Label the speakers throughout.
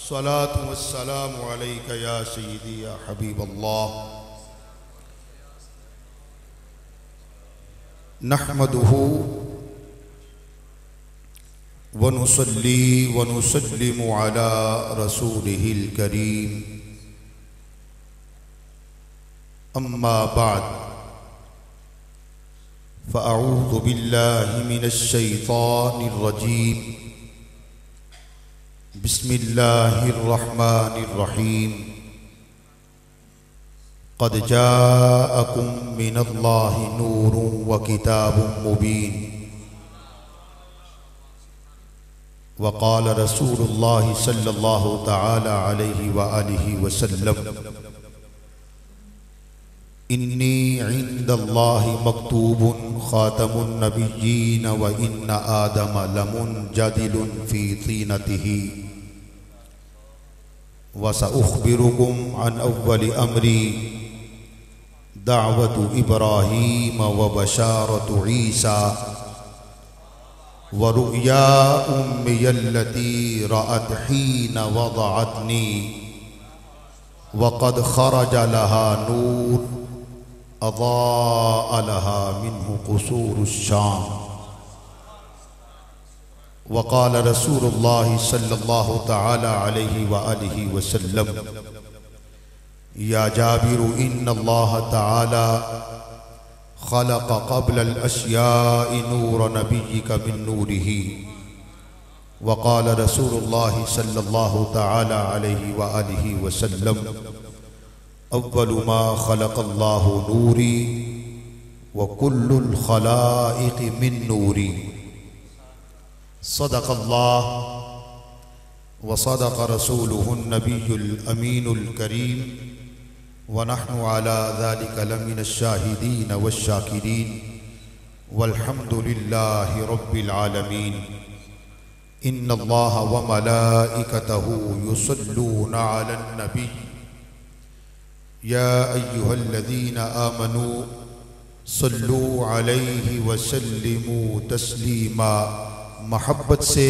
Speaker 1: अस्सलातु वस्सलामु अलैका या सय्यदी या हबीबल्लाह। नहमदुहु व नुसल्ली व नुसल्लिमु अला रसूलिहिल करीम। अम्मा बाद फ़अऊज़ु बिल्लाहि मिनश शैतानिर रजीम। बिस्मिल्लाहिर रहमानिर रहीम। क़द जाअकुम मिनल्लाहि नूरुन व किताबुम मुबीन। व क़ाल रसूलुल्लाहि सल्लल्लाहु तआला अलैहि व आलिहि वसल्लम इन्नी इंदल्लाहि मक्तूबुन ख़ातमुन नबिय्यीन व इन्न आदम लमुनजदिलुन फ़ी तीनतिही व सउख़बिरुकुम अन अव्वलि अम्री दावतु इब्राहीम व बशारतु ईसा व रुया उम्मियल्लती रअत हीन वदअतनी व क़द ख़रज लहा नूर अज़ाअ लहा मिन्हु क़ुसूरुश्शाम। व क़ाल रसूलुल्लाहि सल्लल्लाहु तआला अलैहि व आलिहि वसल्लम या जाबिरु इन्नल्लाह तआला ख़लक़ क़ब्लल अश्याइ नूर नबिय्यिका मिन नूरिही। व क़ाल रसूलुल्लाहि सल्लल्लाहु तआला अलैहि व आलिहि वसल्लम अव्वलु मा ख़लक़ल्लाहु नूरी व कुल्लुल ख़लाइक़ि मिन नूरी। सदक़ल्लाह व सदक़ रसूलुहुन नबियुल अमीनुल करीम व नहनु अला ज़ालिका लमिनश शाहिदीन वश्शाकिरीन वल्हम्दुलिल्लाहि रब्बिल आलमीन। इन्नल्लाह व मलाइकतहु युसल्लूना अलन नबी या अय्युहल्लज़ीना आमनू सल्लू अलैहि व सल्लिमू तस्लीमा। महब्बत से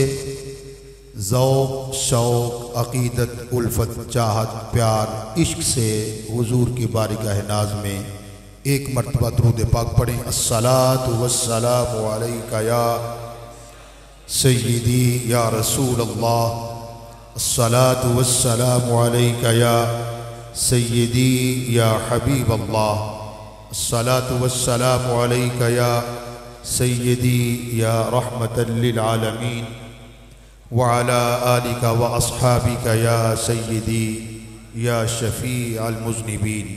Speaker 1: ज़ौक़ शौक़ अक़ीदत उल्फत चाहत प्यार इश्क से हुज़ूर की बारगाह नाज़ में एक मरतबा दुरूद पाक पढ़ें। अस्सलातु वस्सलामु अलैका या सय्यदी या रसूल अल्लाह। अस्सलातु वस्सलामु अलैका या सय्यदी या हबीब अल्लाह। अस्सलातु वस्सलामु अलैका या सय्यदी या रहमतल लिल आलमीन व अला आलिका व अस्हाबिका या सय्यदी या शफ़ीअल मुज़निबीन।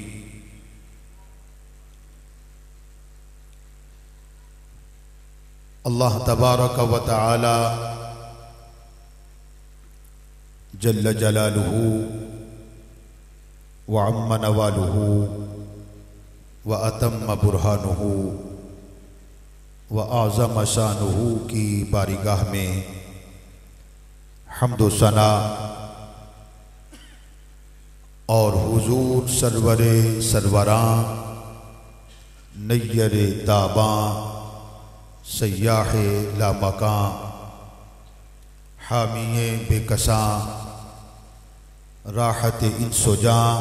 Speaker 1: अल्लाह तबारक व तआला जल्ल जलालुहु व अम्मा नवालुहु व अतम्म बुरहानुहु व आज़म शानुहु की बारगाह में हम्दो सना और हुजूर सरवरे सरवरां नय्यरे ताबां सय्याहे लामकां हामिये बेकसां राहत इंसोजां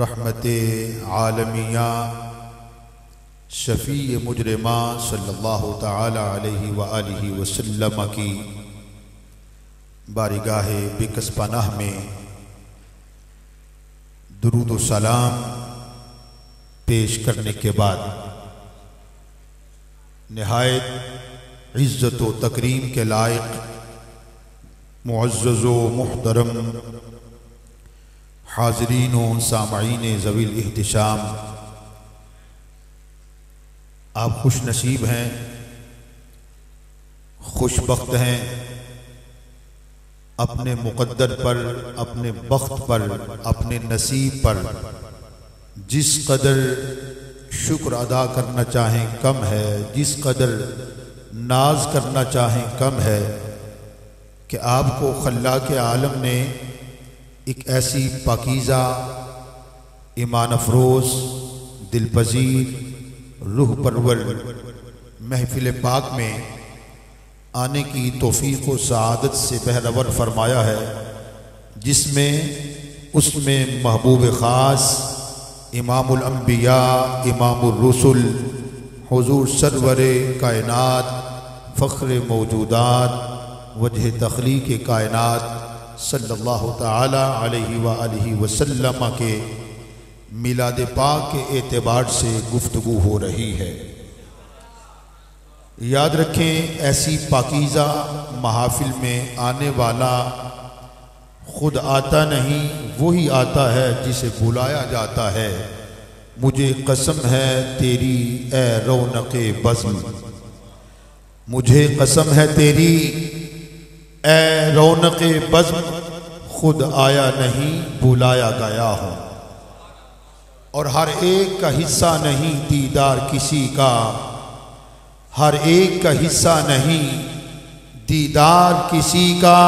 Speaker 1: रहमते आलमिया शफ़ी मुजरिमा सल्लल्लाहु तआला अलैहि व आलिहि वसल्लम की बारगाह बेकस पनाह में दुरूद व सलाम पेश करने के बाद निहायत इज़्ज़त व तकरीम के लायक मुअज़्ज़ज़ व मुहतरम हाज़रीन व सामईन ज़वील इहतिशाम, आप खुश नसीब हैं, खुशबख्त हैं। अपने मुक़द्दर पर, अपने बख्त पर, अपने नसीब पर जिस कदर शुक्र अदा करना चाहें कम है, जिस कदर नाज करना चाहें कम है कि आपको खल्लाक़ आलम ने एक ऐसी पाकीज़ा, ईमान अफरोज़, दिलपजीर, रूह परवर महफिल पाक में आने की तौफीक व सआदत से बहरवर फरमाया है, जिसमें उसमें महबूब ख़ास इमामुल अंबिया इमामुर रुसुल हुजूर सरवरे कायनात फ़ख्र मौजूदात वजह तख्लीक़ कायनात सल्लल्लाहु ताला अलैहि व आलिहि वसल्लम के मिलाद पाक के एतबार से गुफ्तगू हो रही है। याद रखें, ऐसी पाकीज़ा महाफिल में आने वाला खुद आता नहीं, वही आता है जिसे बुलाया जाता है। मुझे कसम है तेरी ए रौनक़े बज़्म, मुझे कसम है तेरी ए रौनक़े बज़्म, खुद आया नहीं बुलाया गया हूँ। और हर एक का हिस्सा नहीं दीदार किसी का, हर एक का हिस्सा नहीं दीदार किसी का।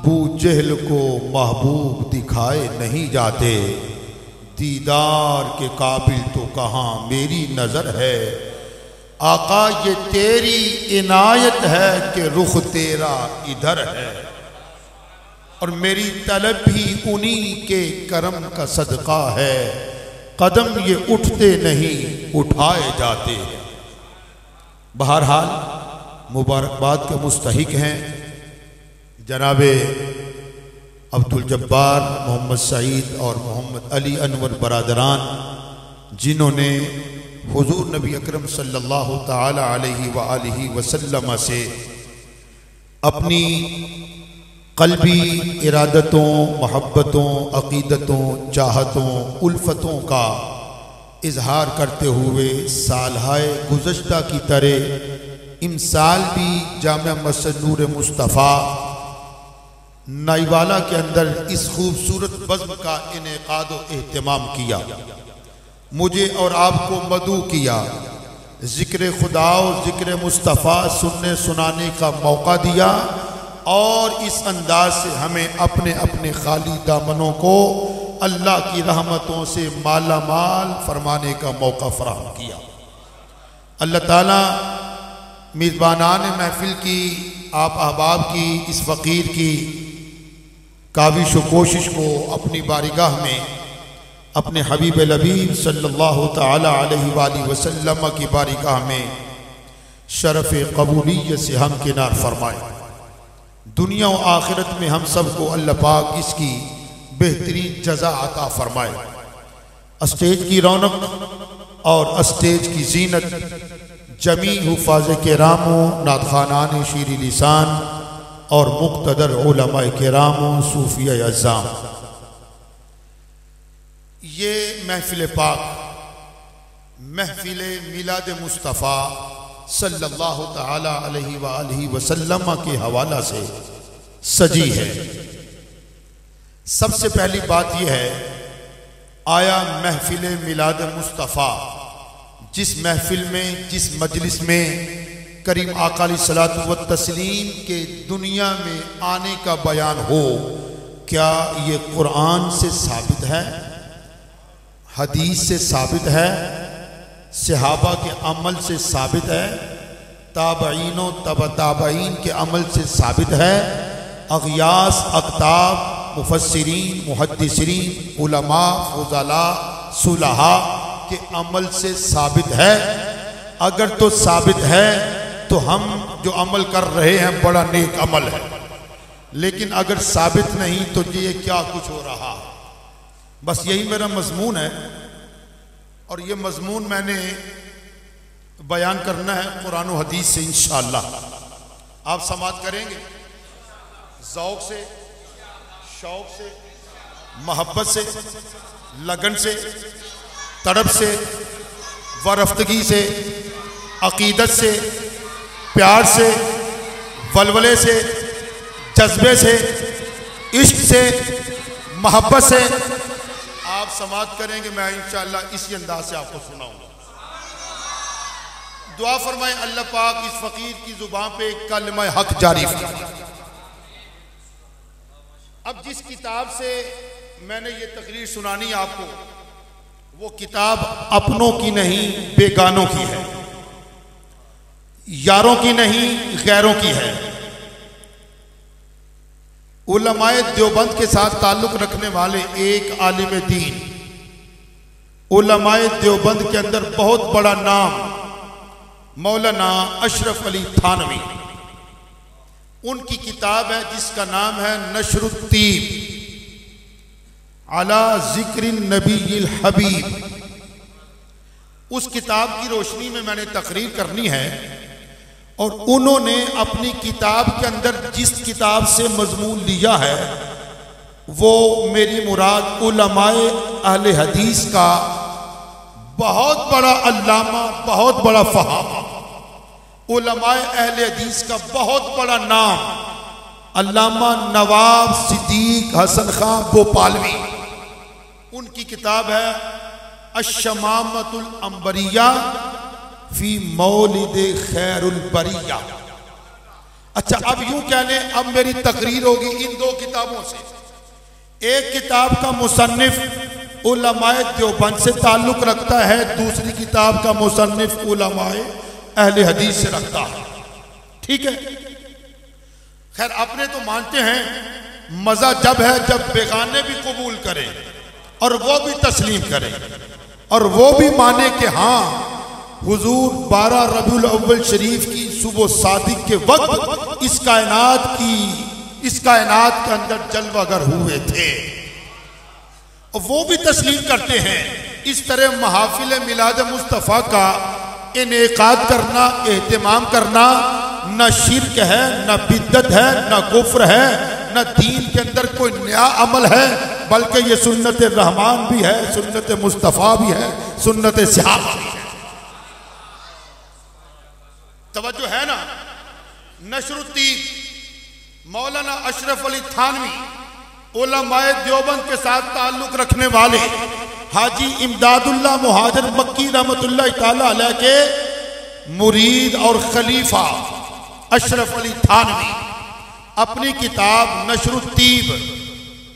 Speaker 1: बू जहल को महबूब दिखाए नहीं जाते, दीदार के काबिल तो कहाँ मेरी नज़र है। आका ये तेरी इनायत है कि रुख तेरा इधर है, और मेरी तलब भी उन्हीं के करम का सदका है। कदम ये उठते नहीं उठाए जाते हैं। बहरहाल मुबारकबाद के मुस्तहिक हैं जनाबे अब्दुल जब्बार मोहम्मद सईद और मोहम्मद अली अनवर बरादरान, जिन्होंने हुजूर नबी अकरम सल्लल्लाहु ताला अलैहि व आलिहि वसल्लम से अपनी क़ल्बी इरादतों, मोहब्बतों, अक़ीदतों, चाहतों, उल्फतों का इजहार करते हुए सालहाए गुज़श्ता की तरह इमसाल भी जामिया मस्जिद नूर मुस्तफ़ा नाईवाला के अंदर इस खूबसूरत बज़्म का इनेकाद व एहतमाम किया। मुझे और आपको मदू किया, ज़िक्र खुदा और ज़िक्र मुस्तफ़ा सुनने सुनाने का मौका दिया, और इस अंदाज से हमें अपने अपने खाली दामनों को अल्लाह की रहमतों से माला माल फरमाने का मौका फराहम किया। अल्लाह ताला मेज़बानान महफिल की, आप अहबाब की, इस फ़कीर की काविश व कोशिश को अपनी बारगाह में अपने हबीब लबीब सल्लल्लाहु ताला अलैहि वसल्लम की बारगाह में शरफ़ कबूलियत से हमकिनार फरमाए। दुनिया व आखिरत में हम सबको अल्लाह पाक इसकी बेहतरीन जज़ा अता फरमाए। स्टेज की रौनक और स्टेज की जीनत जमी हुफ़ाज़ किरामों, नातख़ानान शीरी लिसान और मुक़्तदर उलमाए किरामों, सूफिया अज़्ज़ाम, ये महफिल पाक महफिल मिलाद मुस्तफ़ा सल्लल्लाहु ताला अलैहि व आलिहि वसल्लम के हवाला से सजी है। सबसे पहली बात यह है, आया महफिल मिलाद मुस्तफ़ा, जिस महफिल में, जिस मजलिस में करीम आका अलैहिस्सलातु व तस्लीम के दुनिया में आने का बयान हो, क्या ये कुरान से साबित है, हदीस से साबित है, सहाबा के अमल से साबित है, ताबईनो तब ताबईन के अमल से साबित है, अग़ियास, अक़ताब, मुफस्सिरीन, मुहद्दिसीन, उलमा, फुज़ला, सुलहा के अमल से साबित है। अगर तो साबित है तो हम जो अमल कर रहे हैं बड़ा नेक अमल है, लेकिन अगर साबित नहीं तो ये क्या कुछ हो रहा है। बस यही मेरा मजमून है, और ये मजमून मैंने बयान करना है कुरान व हदीस से इंशाअल्लाह। आप समाअत करेंगे ज़ौक़ से, शौक़ से, मोहब्बत से, लगन से, तड़प से, वरफ्तगी से, अक़ीदत से, प्यार से, वलवले से, जज्बे से, इश्क से, मोहब्बत से आप समाअत करेंगे। मैं इंशाअल्लाह इसी अंदाज से आपको सुनाऊंगा। दुआ फरमाए अल्लाह पाक इस फ़कीर की ज़ुबान पे कलमा हक जारी फरमाए। अब जिस किताब से मैंने ये तकरीर सुनानी आपको, वो किताब अपनों की नहीं बेगानों की है। यारों की नहीं गैरों की है। उलमाए देवबंद के साथ ताल्लुक रखने वाले एक आलिम दीन, उलमाए देवबंद के अंदर बहुत बड़ा नाम मौलाना अशरफ अली थानवी, उनकी किताब है जिसका नाम है नशरुत्तीब अला ज़िक्रिन नबील हबीब। उस किताब की रोशनी में मैंने तकरीर करनी है और उन्होंने अपनी किताब के अंदर जिस किताब से मजमून लिया है वो मेरी मुराद उलमाए अहले हदीस का बहुत बड़ा अल्लामा, बहुत बड़ा फहामा, उलमाए अहले हदीस का बहुत बड़ा नाम अल्लामा नवाब सिद्दीक हसन खां भोपालवी। उनकी किताब है अश्शमामतुल अंबरिया फी मौलिद खैरुल बरिया। अच्छा, अब यूं कह लें, अब मेरी तकरीर होगी इन दो किताबों से। एक किताब का मुसन्निफ उलमाए देवबंद से ताल्लुक रखता है, दूसरी किताब का मुसन्निफ उलमाए अहले हदीस से रखता है। ठीक है, खैर अपने तो मानते हैं मजा जब है जब बेगाने भी कबूल करें और वो भी तस्लीम करें और वो भी माने कि हाँ हुजूर 12 रबीउल अव्वल शरीफ की सुबह सादिक के वक्त इस कायनात के अंदर जलवागर हुए थे, और वो भी तस्लीम करते हैं। इस तरह महाफिल मिलाद मुस्तफ़ा का इनेकाद करना, एहतमाम करना न शिर्क है, न बिद्दत है, न कुफ्र है, न दीन के अंदर कोई नया अमल है, बल्कि ये सुन्नत रहमान भी है, सुन्नत मुस्तफ़ा भी है, सुन्नत सहाबा भी है। तवज्जो है ना। नशरुत्तीब मौलाना अशरफ अली थानवी उलमाए देवबंद के साथ ताल्लुक रखने वाले हाजी इमदादुल्लाह मुहाजिर मक्की रहमतुल्लाह ताला अलैह के मुरीद और खलीफा अशरफ अली थानवी अपनी किताब नशरुत्तीब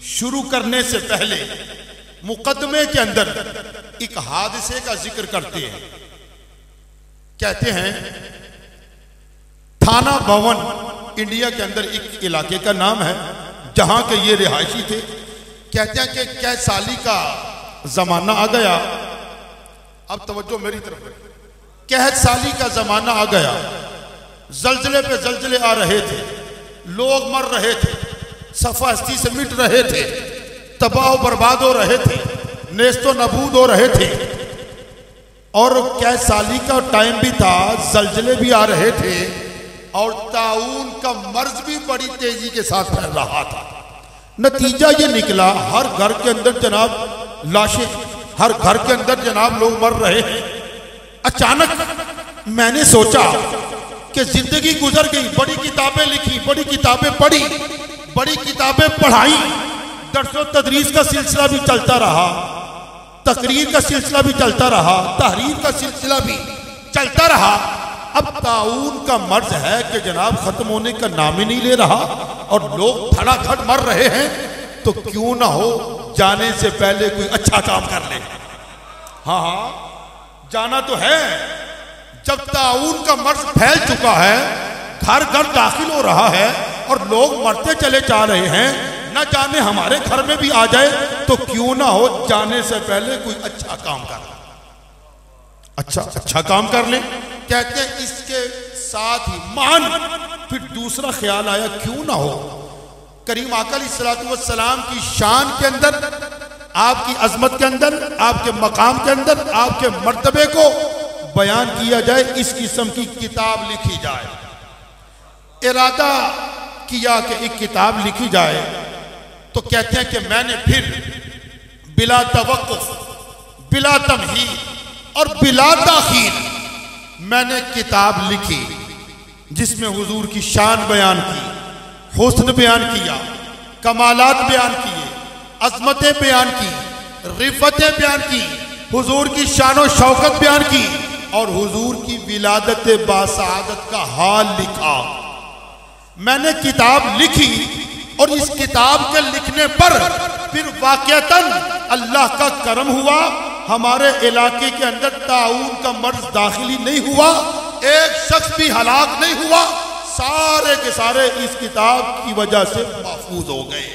Speaker 1: शुरू करने से पहले मुकदमे के अंदर एक हादसे का जिक्र करते हैं। कहते हैं थाना भवन इंडिया के अंदर एक इलाके का नाम है जहां के ये रिहायशी थे। कहते हैं कि क्या साली का जमाना आ गया। अब तवज्जो मेरी तरफ है। कहत साली का जमाना आ गया, जलजले पे जलजले आ रहे थे, लोग मर रहे थे, सफा हस्ती से मिट रहे थे, तबाह बर्बाद हो रहे थे, नेस्तो नबूद हो रहे थे, और क्या साली का टाइम भी था, जलजले भी आ रहे थे और ताउन का मर्ज भी बड़ी तेजी के साथ फैल रहा था। नतीजा ये निकला हर घर के अंदर जनाब लाशें, हर घर के अंदर जनाब लोग मर रहे हैं। अचानक मैंने सोचा कि जिंदगी गुजर गई, बड़ी किताबें लिखी, बड़ी किताबें पढ़ी, बड़ी किताबें पढ़ाई, दर्सो तदरीस का सिलसिला भी चलता रहा, तकरीर का सिलसिला भी चलता रहा, तहरीर का सिलसिला भी चलता रहा। अब ताउन का मर्ज है कि जनाब खत्म होने का नाम ही नहीं ले रहा और लोग धड़ाधड़ मर रहे हैं, तो क्यों ना हो जाने से पहले कोई अच्छा काम कर ले। हाँ, जाना तो है। जब ताउन का मर्ज फैल चुका है, घर घर दाखिल हो रहा है और लोग मरते चले जा रहे हैं, न जाने हमारे घर में भी आ जाए, तो क्यों ना हो जाने से पहले कोई अच्छा काम कर ले। अच्छा काम कर ले। कहते हैं इसके साथ ही मान फिर दूसरा ख्याल आया, क्यों ना हो करीम आका अलैहिस्सलातु वस्सलाम की शान के अंदर, आपकी अजमत के अंदर, आपके मकाम के अंदर, आपके मर्तबे को बयान किया जाए, इस किस्म की किताब लिखी जाए। इरादा किया कि एक किताब लिखी जाए। तो कहते हैं कि मैंने फिर बिला तवक्कुफ, बिला तमहीद और बिला ताखीर मैंने किताब लिखी, जिसमें हुजूर की शान बयान की, हुस्न बयान किया, कमालात बयान किए, अजमतें बयान की, रिफतें बयान की, हुजूर की शान और शौकत बयान की और हुजूर की विलादत बासआदत का हाल लिखा। मैंने किताब लिखी और इस किताब के लिखने पर फिर वाक़अतन अल्लाह का करम हुआ, हमारे इलाके के अंदर ताउन का मर्ज दाखिली नहीं हुआ एक शख्स भी हलाक नहीं हुआ, सारे के सारे इस किताब की वजह से महफूज हो गए।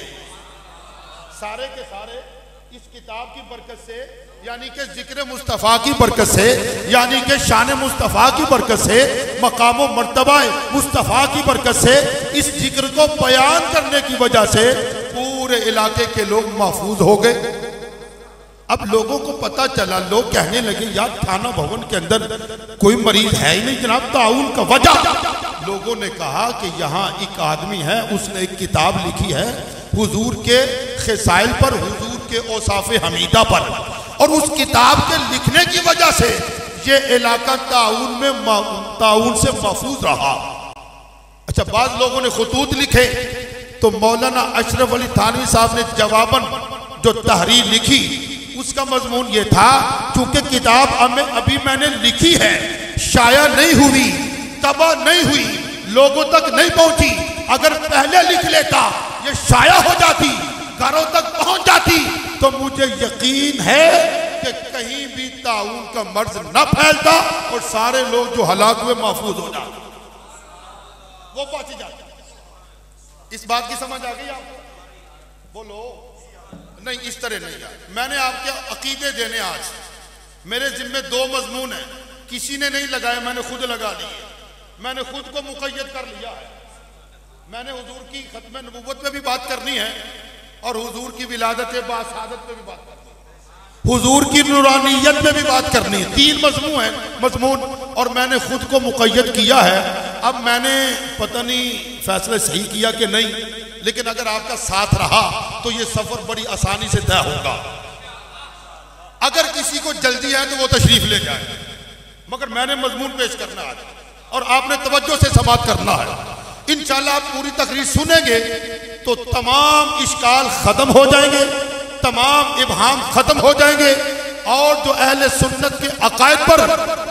Speaker 1: सारे के सारे इस किताब की बरकत से, यानी कि जिक्र मुस्तफ़ा की बरकत से, यानी कि शान मुस्तफ़ा की बरकत से, मकाम व मर्तबा मुस्तफ़ा की बरकत से, इस जिक्र को बयान करने की वजह से पूरे इलाके के लोग महफूज हो गए। अब लोगों को पता चला, लोग कहने लगे यार थाना भवन के अंदर कोई मरीज है ही नहीं जनाब, ताउन का वजह। लोगों ने कहा कि यहाँ एक आदमी है, उसने एक किताब लिखी है हुजूर के खिसाइल पर, हुजूर के औसाफ़े हमीदा पर, और उस किताब के लिखने की वजह से ये इलाका ताउन से महफूज रहा। अच्छा, बाद लोगों ने खुतूत लिखे तो मौलाना अशरफ अली थानवी साहब ने जवाबन जो तहरीर लिखी उसका मजमून ये था, चूंकि किताब अभी मैंने लिखी है, शाया नहीं हुई, तबाह नहीं हुई, लोगों तक नहीं पहुंची, अगर पहले लिख लेता ये शाया हो जाती, घरों तक पहुंच जाती, तो मुझे यकीन है कि कहीं भी ताउन का मर्ज न फैलता और सारे लोग जो हलाक हुए महफूज हो जाते, वो बच जाते। इस बात की समझ आ गई आपको? बोलो नहीं, इस तरह नहीं है। मैंने आपके अकीदे देने, आज मेरे जिम्मे 2 मजमून है, किसी ने नहीं लगाया, मैंने खुद लगा लिए, मैंने खुद को मुक़य्यद कर लिया है। मैंने हुजूर की खत्म नबूवत पे भी बात करनी है और हुजूर की विलादत बासादत पे भी बात करनी है, हुजूर की नूरानियत पे भी बात करनी है। 3 मजमून और मैंने खुद को मुक़य्यद किया है। अब मैंने पता नहीं फैसला सही किया कि नहीं, लेकिन अगर आपका साथ रहा तो ये सफर बड़ी आसानी से तय होगा। अगर किसी को जल्दी है तो वो तशरीफ ले जाए, मगर मैंने मजमून पेश करना आज और आपने तवज्जो से समाअत करना है। इंशाअल्लाह आप पूरी तकरीर सुनेंगे तो तमाम इश्काल खत्म हो जाएंगे, तमाम इबहाम खत्म हो जाएंगे, और जो अहले सुन्नत के अकायद पर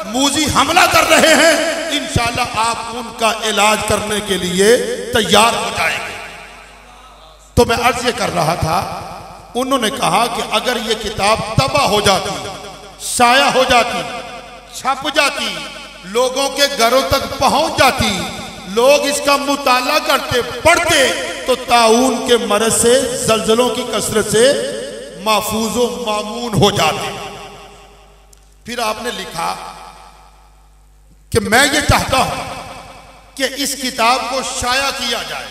Speaker 1: मूजी हमला कर रहे हैं, इंशाअल्लाह आप उनका इलाज करने के लिए तैयार हो जाएंगे। तो मैं अर्ज ये कर रहा था, उन्होंने कहा कि अगर ये किताब तबाह हो जाती, शाया हो जाती, छप जाती, लोगों के घरों तक पहुंच जाती, लोग इसका मुताला करते, पढ़ते, तो ताउन के मरज से, जल्जलों की कसरत से महफूजो मामून हो जाते। फिर आपने लिखा कि मैं ये चाहता हूं कि इस किताब को शाया किया जाए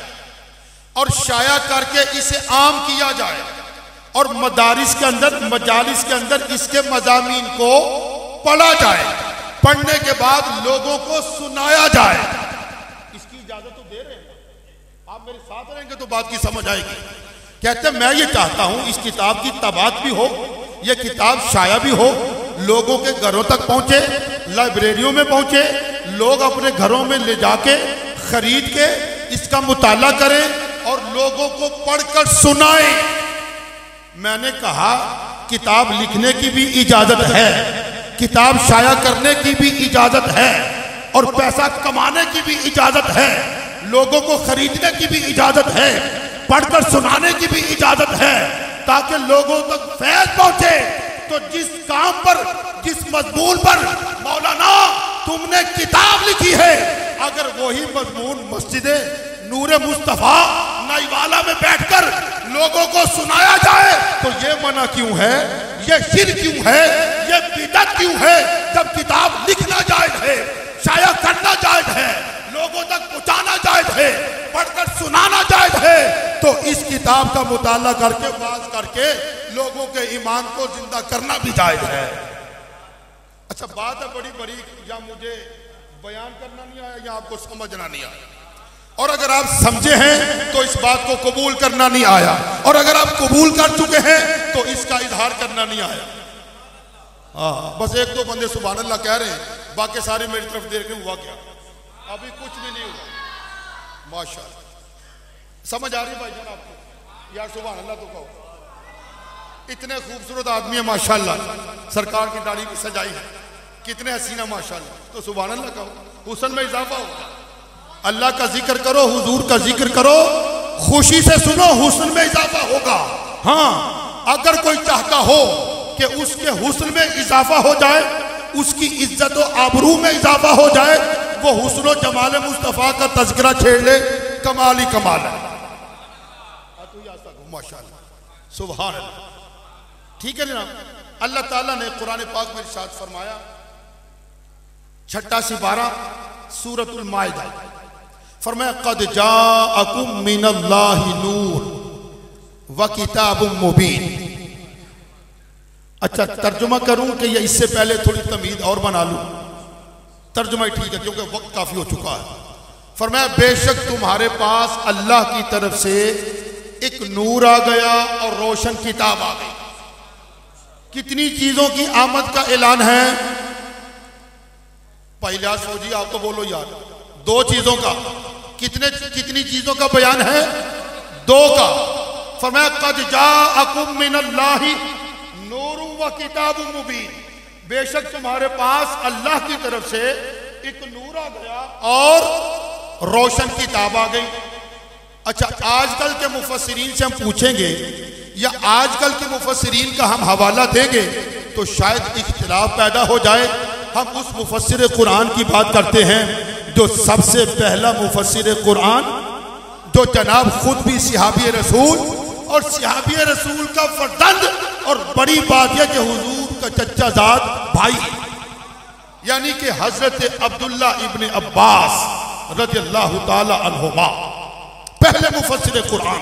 Speaker 1: और शाया करके इसे आम किया जाए और मदारिस के अंदर, मजालिस के अंदर इसके मजामीन को पढ़ा जाए, पढ़ने के बाद लोगों को सुनाया जाए। इसकी इजाजत तो दे रहे हैं आप, मेरे साथ रहेंगे तो बात की समझ आएगी। कहते मैं ये चाहता हूं इस किताब की तबात भी हो, ये किताब शाया भी हो, लोगों के घरों तक पहुंचे, लाइब्रेरियों में पहुंचे, लोग अपने घरों में ले जाके खरीद के इसका मुताला करें और लोगों को पढ़कर सुनाएं। मैंने कहा किताब लिखने की भी इजाजत है, किताब शाया करने की भी इजाजत है, और पैसा कमाने की भी इजाजत है, लोगों को खरीदने की भी इजाजत है, पढ़कर सुनाने की भी इजाजत है, ताकि लोगों तक फैज पहुंचे। तो जिस काम पर, जिस मजमून पर मौलाना तुमने किताब लिखी है, अगर वही मजमून मस्जिद नूरे मुस्तफा नाईवाला में बैठकर लोगों को सुनाया जाए तो ये मना क्यों है, ये शिर्क क्यों है, ये बिदअत क्यों है? जब किताब लिखना जायज है, शाया करना जायज है, लोगों तक पहुंचाना जायज है, पढ़कर सुनाना जायज है, तो इस किताब का मुताला करके, वाज करके लोगों के ईमान को जिंदा करना भी जायज है। अच्छा, बात है बड़ी बड़ी, या मुझे बयान करना नहीं आया या आपको समझना नहीं आया, और अगर आप समझे हैं तो इस बात को कबूल करना नहीं आया, और अगर आप कबूल कर चुके हैं तो इसका इजहार करना नहीं आया। हाँ, बस 1-2 बंदे सुभान अल्लाह कह रहे हैं, बाकी सारे मेरी तरफ देख रहे, हुआ क्या? अभी कुछ भी नहीं हुआ। माशाअल्लाह, समझ आ रही है भाईजान आपको? यार सुभान अल्लाह तो कहो। इतने खूबसूरत आदमी है माशाअल्लाह, सरकार की दाढ़ी भी सजाई है, कितने हसीना माशाअल्लाह, तो सुभान अल्लाह कहो, हुस्न में इजाफा होगा। अल्लाह का जिक्र करो, हुजूर का जिक्र करो, खुशी से सुनो, हुस्न में इजाफा होगा। हाँ, अगर कोई चाहता हो कि उसके हुस्न में इजाफा हो जाए, उसकी इज्जत और आबरू में इजाफा हो जाए, वो हुस्न और जमाल मुस्तफ़ा का तज़किरा छेड़ ले, कमाल ही कमाल है। माशाअल्लाह, सुभान अल्लाह। ठीक है ना। अल्लाह ताला ने कुरान पाक में इरशाद फरमाया, 6 सिपारा सूरतुल माइदा, फरमाया क़द जाअकुम मिनल्लाहि नूर व किताबुम मुबीन। अच्छा, तर्जुमा करूं कि या इससे पहले थोड़ी तमीद और बना लूं? तर्जुमा ही ठीक है क्योंकि वक्त काफी हो चुका है। फरमाया बेशक तुम्हारे पास अल्लाह की तरफ से एक नूर आ गया और रोशन किताब आ गई। कितनी चीजों की आमद का ऐलान है? पहला फौजी आप तो बोलो यार, 2 चीजों का। कितनी चीजों का बयान है? 2 का। फरमाया क़द जाअकुम मिनल्लाहि नूरुम व किताबुम मुबीन, बेशक तुम्हारे पास अल्लाह की तरफ से एक नूर आ गया और रोशन किताब आ गई। अच्छा, आजकल के मुफस्सिरीन से हम पूछेंगे या आजकल के मुफस्सिरीन का हम हवाला देंगे तो शायद इख्तिलाफ पैदा हो जाए। हम उस मुफस्सिर कुरान की बात करते हैं जो सबसे पहला मुफस्सिर कुरान, जो जनाब खुद भी सहाबी रसूल और सहाबी रसूल का फर्जंद, और बड़ी बात यह कि हुजूर का चच्चाजाद भाई यानी कि हजरत अब्दुल्ला इब्न अब्बास रज़ियल्लाहु ताला अन्हुमा पहले मुफस्सिर कुरान।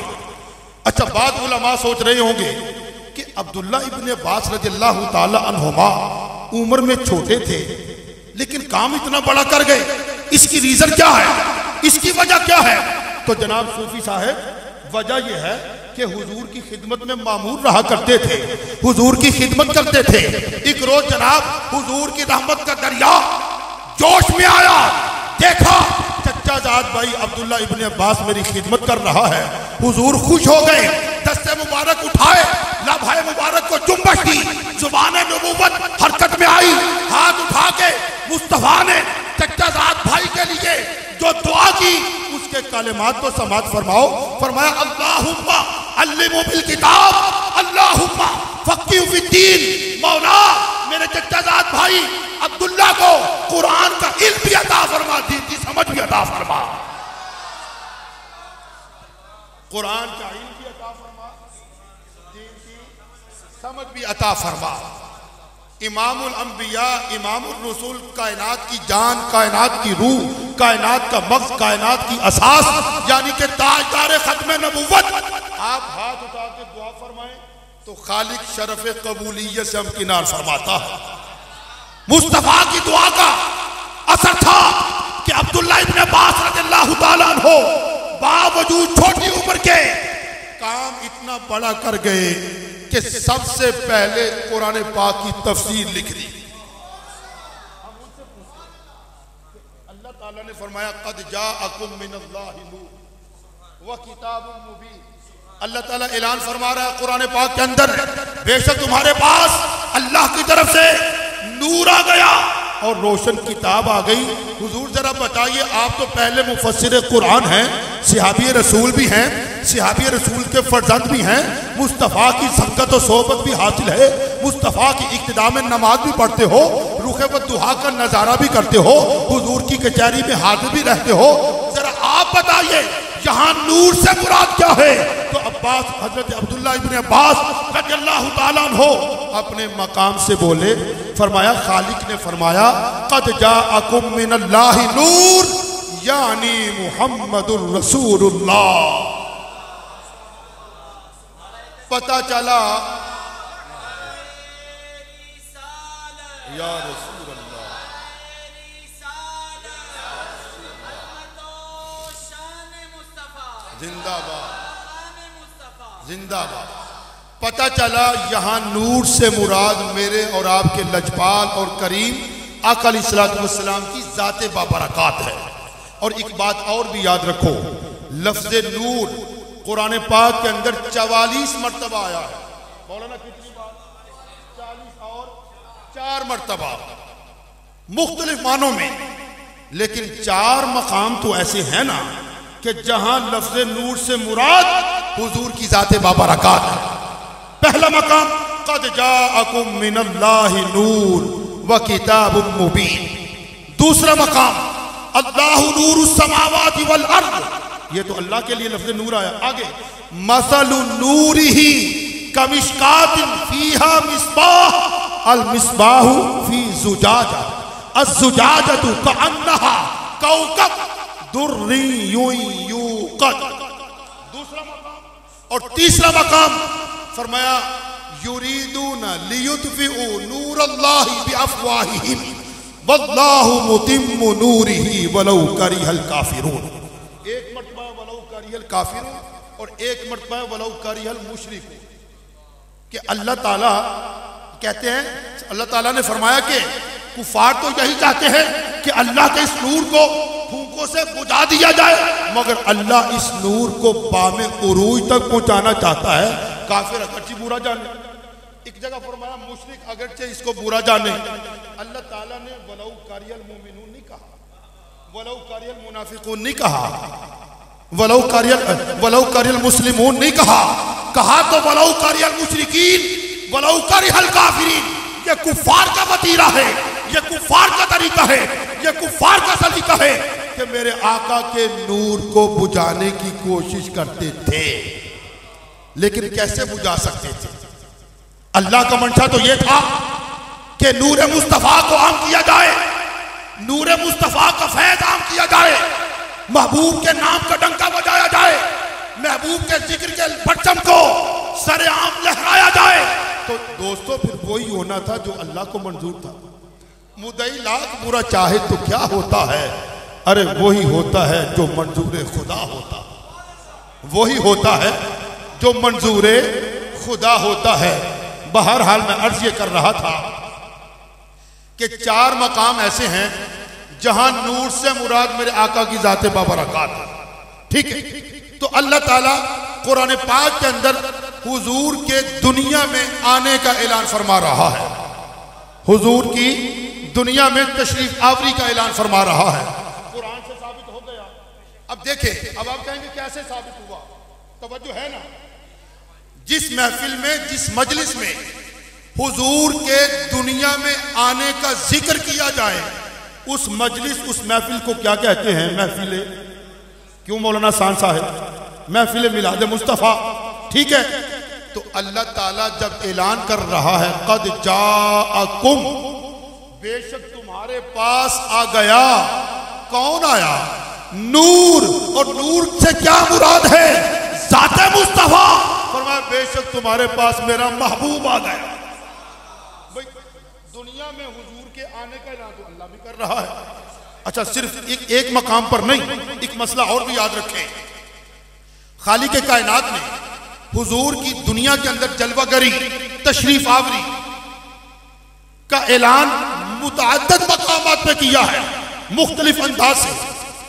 Speaker 1: अच्छा, बाद उलमा सोच रहे होंगे कि अब्दुल्ला इब्न अब्बास रज़ियल्लाहु ताला अन्हुमा उम्र में छोटे थे लेकिन काम इतना बड़ा कर गए, इसकी रीजन क्या है, इसकी वजह क्या है? तो जनाब सूफी साहब, वजह यह है कि हुजूर की खिदमत में मामूर रहा करते थे, हुजूर की खिदमत करते थे। एक रोज जनाब हुजूर की रहमत का दरिया जोश में आया, देखा चच्चाजाद भाई अब्दुल्ला इब्न अब्बास मेरी खिदमत कर रहा है। हुजूर खुश हो गए, दस्ते मुबारक उठाए, लम्हे मुबारक को जुम्बश दी, जुबान नबूवत हरकत में आई, हाथ उठा के मुस्तफा ने चच्चाजाद भाई के लिए जो दुआ की उसके कलिमात तो समात फरमाओ। फरमाया अल्लाहुम्मा अल्लिमु बिल किताब, अल्लाहुम्मा फक्किहु फिद्दीन। मौला मेरे चच्चाजाद भाई अब्दुल्ला को कुरान का इल्म भी अता फरमा, दीन की समझ भी अता फरमा, कुरान का इल्म भी अता फरमा, दीन की समझ भी अता फरमा। इमामुल अंबिया, इमामुर रसूल, कायनात की जान, कायनात की रूह, कायनात का मग़ज़, कायनात की असास, यानी कि ताजदार खत्म नबुव्वत। आप हाथ उठा के दुआ फरमाएं तो खालिक शरफ कबूलियत से हमकिनार फरमाता है। मुस्तफा की दुआ का असर था कि अब्दुल्ला इब्न अब्बास रज़ियल्लाहु ताला अन्हु बावजूद छोटी उम्र के काम इतना बड़ा कर गए कि सबसे पहले कुरान पाक की तफसीर लिख दी। अल्लाह ताला ने फरमाया क़द जाअकुम मिनल्लाहि नूर व किताबुम मुबीन। अल्लाह ताला ऐलान फरमा रहा है कुरान पाक के अंदर, बेशक तुम्हारे पास अल्लाह की तरफ से नूर आ गया और रोशन किताब आ गई। हुजूर जरा बताइए, आप तो पहले मुफस्सिर कुरान हैं, सहाबी रसूल भी हैं, सहाबी रसूल के फर्जंद भी हैं, मुस्तफ़ा की संगत और सोहबत भी हासिल है, मुस्तफ़ा की इक्तिदा में नमाज भी पढ़ते हो, रुखे व दुहा का नज़ारा भी करते हो, हुजूर की कचहरी में हाजिर भी रहते हो। जरा आप बताइए यहाँ नूर से मुराद क्या है? तो अब्बास, हजरत अब्दुल्ला इब्न अब्बास रज़ियल्लाहु ताला अन्हु अपने मकाम से बोले, फरमाया खालिक ने फरमाया क़द जाअकुम मिनल्लाहि नूर यानी मुहम्मदुर रसूलुल्लाह। पता चला या रसूल अल्लाह, जिंदाबाद जिंदाबाद। पता चला यहाँ नूर से मुराद मेरे और आपके लजपाल और करीम आका अलैहिस्सलातु वस्सलाम की ज़ाते बाबरकात है। और एक बात और भी याद रखो, लफ्ज़ नूर कुरान पाक के अंदर 44 मरतबा आया है। मौलाना कितनी बार? 40 और 4 मरतबा मुख्तलिफ मानों में, लेकिन 4 मकाम तो ऐसे हैं ना कि जहां लफ्ज़ नूर से मुराद हुजूर की ज़ाते बाबरकात है। पहला मकाम क़द जाअकुम मिनल्लाहि नूर व किताबुम मुबीन। दूसरा मकाम अल्लाहु नूरुस समावाति वल अर्द, ये तो अल्लाह के लिए लफ्ज़ नूर आया। आगे मसलु नूरिही कमिश्कातिन फीहा मिस्बाह अल मिस्बाहु फी जुजाजा अज़्जुजाजतु कअन्नहा कौकब दुर्री यूक़द। दूसरा मकाम। और तीसरा मकाम फरमाया युरीदूना लियुत्फिउ नूरल्लाहि बिअफ़वाहिहिम वल्लाहु मुतिम्मु नूरिही वलौ करिहल काफिरून। एक मर्तबा वलौ करिहल काफिरून और एक मर्तबा वलौ करिहल मुशरिकून। कि अल्लाह ताला कहते हैं, अल्लाह ताला ने फरमाया कि कुफार तो यही चाहते हैं कि अल्लाह के इस नूर को फूंकों से बुझा दिया जाए, मगर अल्लाह इस नूर को पामे उरूज तक पहुंचाना चाहता है। काफिर अगरचे बुरा जाने, एक जगह फरमाया मुशरिक अगरचे इसको बुरा जाने। अल्लाह ताला ने वलौ कारियल मोमिनून नहीं कहा, वलौ कारियल मुनाफिकून नहीं कहा, वलौ कारियल मुस्लिमून नहीं कहा, कहा तो वलौ कारियल मुशरिकीन वलौ कारिहल काफिरीन। ये कुफार का वतीरा है, ये कुफार का तरीका है, ये कुफार का सलीका है कि मेरे आका के नूर को बुझाने की कोशिश करते थे, लेकिन कैसे बुझा सकते थे? अल्लाह का मंशा तो यह था कि नूर मुस्तफा को आम किया जाए, नूर मुस्तफा का फैज आम किया जाए, महबूब के नाम का डंका बजाया जाए, महबूब के जिक्र के परचम को सरेआम लहराया जाए। तो दोस्तों फिर वही होना था जो अल्लाह को मंजूर था। मुदई लाख बुरा चाहे तो क्या होता है, अरे वही होता है जो मंजूर खुदा होता, वही होता है जो मंजूर खुदा होता है। बहरहाल मैं अर्ज ये कर रहा था कि चार मकाम ऐसे हैं जहां नूर से मुराद मेरे आका की जाते बाबरकत है, ठीक है। तो अल्लाह ताला कुरान पाक के अंदर हुजूर के दुनिया में आने का ऐलान फरमा रहा है, हुजूर की दुनिया में तशरीफ आवरी का ऐलान फरमा रहा है। कुरान से साबित हो गया। अब देखें, अब आप कहेंगे कैसे साबित हुआ? तवज्जो है ना? जिस महफिल में, जिस मजलिस में हुजूर के दुनिया में आने का जिक्र किया जाए, उस मजलिस, उस महफिल को क्या कहते हैं? महफिल, क्यों मौलाना शान साहब? महफिल मिलाद मुस्तफ़ा, ठीक है। तो अल्लाह ताला जब ऐलान कर रहा है कद जाअकुम, बेशक तुम्हारे पास आ गया, कौन आया? नूर। और नूर से क्या मुराद है? ज़ाते मुस्तफ़ा। फरमाया बेशक तुम्हारे पास मेरा महबूब आ गया। भाई दुनिया में हुजूर के आने का ऐलान तो अल्लाह भी कर रहा है। अच्छा, सिर्फ एक मकाम पर नहीं, एक मसला और भी याद रखें। खालिक कायनात ने हुजूर की दुनिया के अंदर जलवागरी, तशरीफ आवरी का ऐलान मुतअद्दिद मकामात पे किया है, मुख्तलिफ अंदाज से,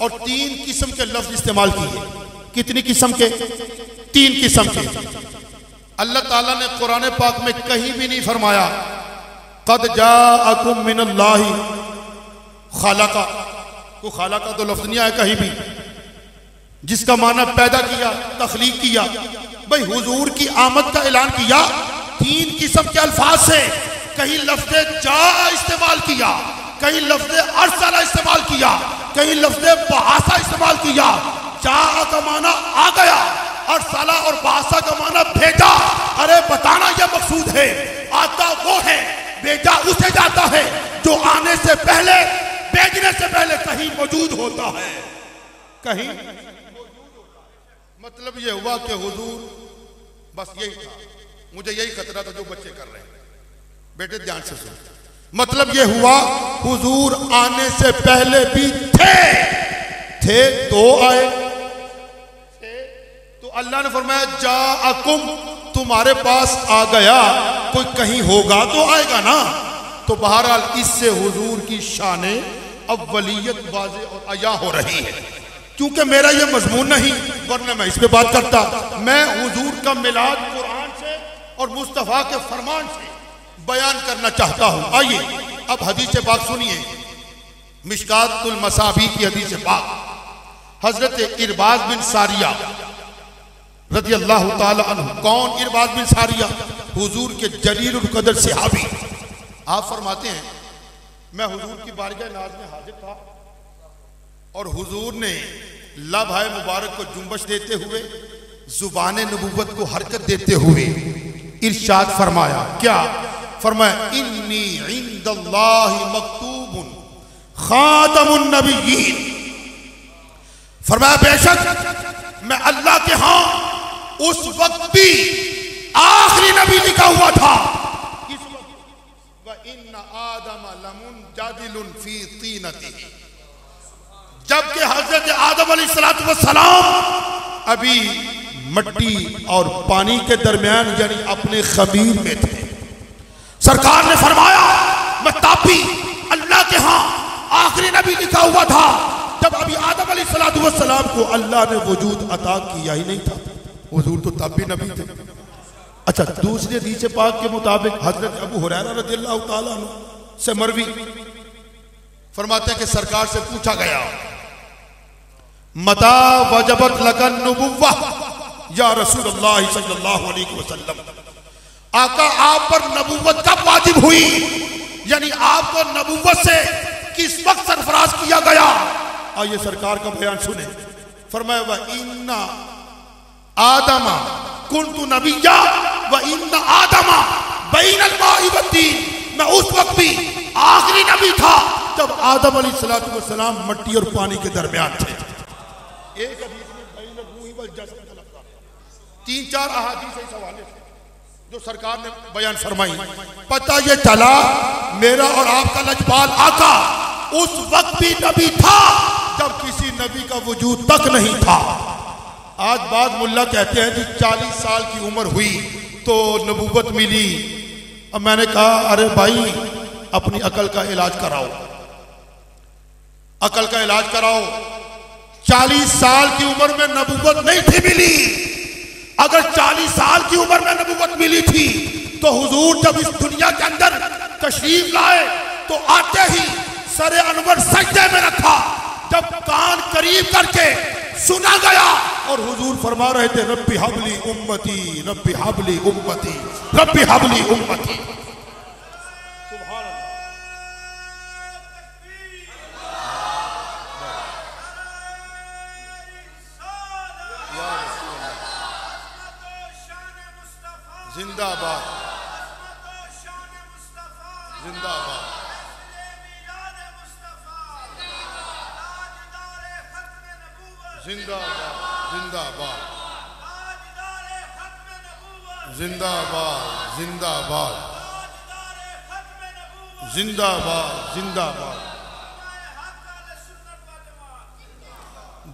Speaker 1: और 3 किस्म के लफ्ज इस्तेमाल किए। कितनी किस्म के? 3 किस्म के। अल्लाह ताला ने कुरान पाक में कहीं भी नहीं फरमाया कद जाअकुम मिनल्लाहि खालका, को खालका तो लफ्ज नहीं आया कहीं भी, जिसका माना पैदा किया, तख्लीक किया। भाई हुजूर की आमद का ऐलान किया 3 किस्म के अल्फाज से। कहीं लफ्ज़ जा इस्तेमाल किया, कहीं लफ्ज़ अरसला इस्तेमाल किया, कहीं लफ्ज़ बआसा इस्तेमाल किया। जा का माना आ गया, अरसला और बआसा का माना भेजा। अरे बताना यह मकसूद है, आता वो है, भेजा उसे जाता है जो आने से पहले, भेजने से पहले कहीं मौजूद होता है, कहीं मतलब ये हुआ कि हुजूर, बस यही था, मुझे यही खतरा था जो बच्चे कर रहे हैं। बेटे ध्यान से सुन, मतलब ये हुआ हुजूर आने से पहले भी थे तो आए थे। तो अल्लाह ने फरमाया जाअकुम, तुम्हारे पास आ गया, कोई कहीं होगा तो आएगा ना। तो बहरहाल इससे हुजूर की शाने अव्वलियत वाज़े और अया हो रही है। क्योंकि मेरा ये मजमून नहीं, वरना मैं इस पे बात करता। मैं हुजूर का मिलाद कुरान से और मुस्तफ़ा के फरमान से बयान करना चाहता हूं। आइए अब हदीस पाक सुनिए, मिशकातुल मसाबी की हदीस पाक। हजरत इरबाज बिन सारिया रज़ियल्लाहु ताला अन्हु। कौन इरबाज बिन सारिया? हुजूर के जलीलुल कदर सहाबी। आप फरमाते हैं मैं हुजूर की बारगाह नाज में हाजिर था और हुजूर ने लबहाए मुबारक को जुम्बश देते हुए, जुबान नबूवत को हरकत देते हुए इरशाद फरमाया। क्या फरमाया? इन्नी इंदल्लाहि मक्तूबुन खातमुन नबिय्यीन। फरमाया बेशक मैं अल्लाह के यहां उस वक्त भी आखिरी नबी लिखा हुआ था। किस वक्त? व इन्ना आदम लमुनजादिलुन फी तीनतिही, जबकि हजरत आदम अलैहिस्सलातु वस्सलाम अभी मट्टी और पानी के दरमियान यानी अपने खमीर में थे। सरकार ने फरमाया मैं तापी अल्लाह के यहां आखिरी नबी लिखा हुआ था जब अभी आदम अलैहिस्सलातु वस्सलाम को अल्लाह ने वजूद अता किया ही नहीं था। हुजूर तो तब भी नबी थे। अच्छा, दूसरे हदीस पाक के मुताबिक हजरत अबू हुरैरा रज़ियल्लाहु ताला अन्हु से मरवी फरमाते हैं कि सरकार से पूछा गया मता वजबत लकन नबुव्वा या रसूलुल्लाह सल्लल्लाहु अलैहि वसल्लम, आका आप पर नबूवत कब वाजिब हुई, यानी आपको नबूवत से किस वक्त सरफराज किया गया। आइए सरकार का बयान सुने। फरमाया व इन्ना आदमा कुन्तु नबिय्या व इन्ना आदमा बैनल माइ वद्दीन, मैं उस वक्त भी आखिरी नबी था जब आदम अलैहिस्सलातु वस्सलाम मट्टी और पानी के दरमियान थे। एक हदीस में बैनल रूही वल जसद का लफ्ज़, 3-4 अहादीस इस हवाले से जो सरकार ने बयान फरमाई। पता ये चला मेरा और आपका लजपाल आका उस वक्त भी नबी था जब किसी नबी का वजूद तक नहीं था। आज बाद मुल्ला कहते हैं कि 40 साल की उम्र हुई तो नबूवत मिली। अब मैंने कहा अरे भाई अपनी अकल का इलाज कराओ, अकल का इलाज कराओ। 40 साल की उम्र में नबूवत नहीं थी मिली। अगर 40 साल की उम्र में नबूवत मिली थी तो हुजूर जब इस दुनिया के अंदर तशरीफ लाए तो आते ही सरे अनवर सजदे में रखा, जब कान करीब करके सुना गया और हुजूर फरमा रहे थे रब्बी हबली उम्मती, रब्बी हबली उम्मती, रब्बी हबली उम्मती। सुभान अल्लाह। जिंदाबाद जिंदाबाद जिंदाबाद जिंदाबाद जिंदाबाद जिंदाबाद जिंदाबाद जिंदाबाद।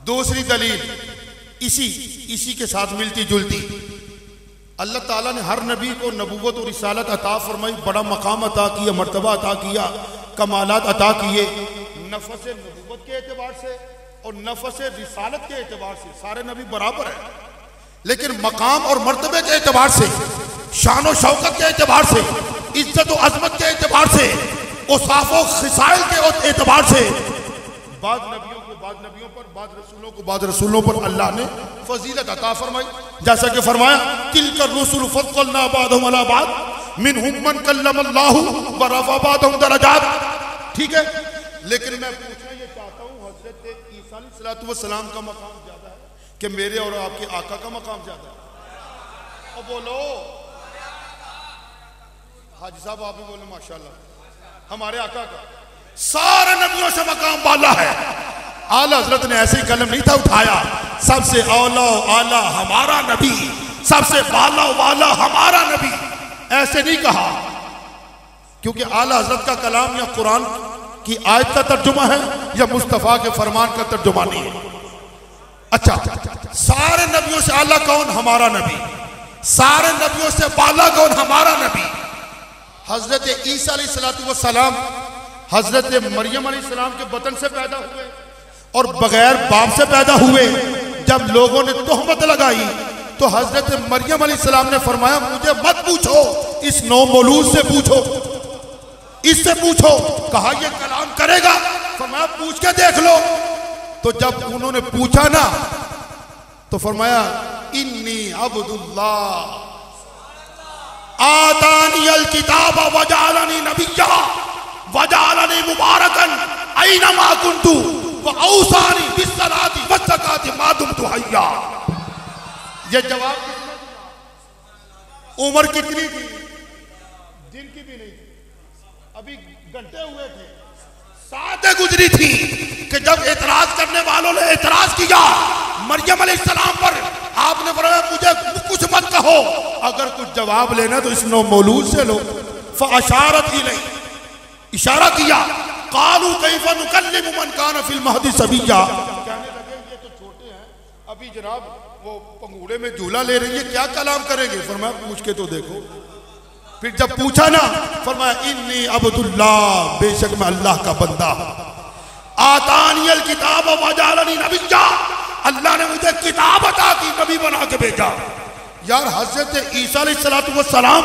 Speaker 1: दूसरी दलील इसी के साथ मिलती जुलती, अल्लाह ताला ने हर नबी को नबूवत और रिसालत अता फरमाई, बड़ा मकाम अता किया, मर्तबा अता किया, कमालात अता किए। नफस नबूवत के एतबार से और नफस रिसालत के एतबार से सारे नबी बराबर है, लेकिन मकाम और मर्तबे के एतबार से, शान और शौकत के एतबार से, इज्जत और अजमत के एतबार से, औसाफ और खिसाइल के एतबार से बाद नबियों को बाद नबियों पर, बाद रसूलों को बाद रसूलों पर अल्लाह ने फजीलत अता फरमाई। जैसा कि फरमाया तिलका रुसुल फद्दलना बादहुम अला बाद मिनहुम मन कल्लमल्लाहु व रफ़अ बादहुम दरजात। ठीक है, लेकिन मैं पूछना ये चाहता हूँ हजरत ईसा अलैहिस्सलातु वस्सलाम का मकाम ज्यादा है कि मेरे और आपके आका का मकाम ज्यादा है? अब बोलो हाजी साहब, आप भी बोलो माशाल्लाह। हमारे आका का सारे नबियों से मकाम वाला है। आला हजरत ने ऐसे ही कलम नहीं था उठाया, सबसे औला आला हमारा नबी, सबसे वाला वाला हमारा नबी, ऐसे नहीं कहा, क्योंकि आला हजरत का कलाम या कुरान की आयत का तर्जुमा है या मुस्तफा के फरमान का तर्जुमा नहीं है। अच्छा, सारे नबियों से आला कौन? हमारा नबी। सारे नबियों से वाला कौन? हमारा नबी। हजरत ईसा अलैहिस्सलातु वस्सलाम हजरत मरियम अलैहिस्सलाम के बतन से पैदा हुए और बगैर बाप से पैदा हुए। जब लोगों ने तोहमत लगाई तो हजरत मरियम अलैहिस्सलाम ने फरमाया मुझे मत पूछो, इस नौ मौलूद से पूछो, इससे पूछो। कहा ये कलाम करेगा? फरमाया पूछ के देख लो। तो जब उन्होंने पूछा ना तो फरमाया इन्नी अब्दुल्लाह आतानी अल किताब व जअलनी नबिय्या वजालनी मुबारकन ऐनमा कुन्तु व औसानी बिस्सलाति वज़्ज़काति मा दुमतु हय्या। ये जवाब उम्र कितनी थी? दिन की भी नहीं थी, अभी घंटे हुए थे, सातें गुजरी थी कि जब एतराज करने वालों ने एतराज किया मरियम अलैहिस्सलाम पर, आपने फरमाया मुझे कुछ मत कहो, अगर कुछ जवाब लेना तो इस नौ मौलूद से लो। फअशारत इलैहि, इशारा किया। कालू कैफ़ नुकल्लिमु मन कान फिल महदी सबिय्या, कहने लगे ये तो छोटे हैं, अभी जनाब वो पंगूड़े में झूला ले रही है, क्या कलाम करेंगे? फरमाया पूछ के तो देखो। फिर जब पूछा ना, फरमाया इन्नी अब्दुल्लाह, बेशक मैं अल्लाह का बंदा हूं। आतानियल किताब वजालनी नबिय्या, अल्लाह ने मुझे किताब अता की, नबी बना के भेजा। यार हजरत ईसा अलैहिस्सलातु वस्सलाम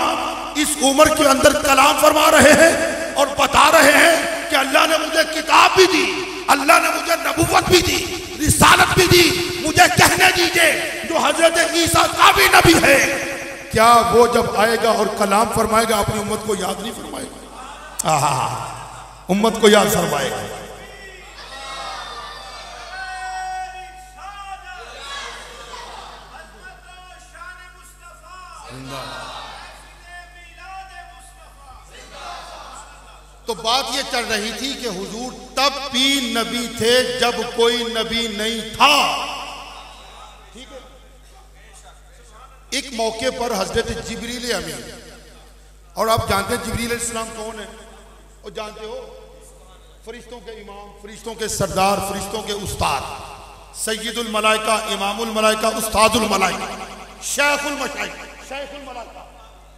Speaker 1: इस उम्र के अंदर कलाम फरमा रहे हैं और बता रहे हैं कि अल्लाह ने मुझे किताब भी दी, अल्लाह ने मुझे नबुव्वत भी दी, रिसालत भी दी, मुझे कहने दीजिए जो हजरत ईसा का भी नबी है, क्या वो जब आएगा और कलाम फरमाएगा अपनी उम्मत को याद नहीं फरमाएगा? उम्मत को याद फरमाएगा। तो बात ये चल रही थी कि हुजूर तब भी नबी थे जब कोई नबी नहीं था। ठीक है। एक मौके पर हजरत जिब्रील अमीन, और आप जानते हैं जिब्रील अलैहिस्सलाम कौन है? और जानते हो, फरिश्तों के इमाम, फरिश्तों के सरदार, फरिश्तों के उस्ताद, सय्यदुल मलाइका, इमामुल मलाइका, उस्तादुल मलाइका, शेखुल मशाइख, शेखुल मलाइका,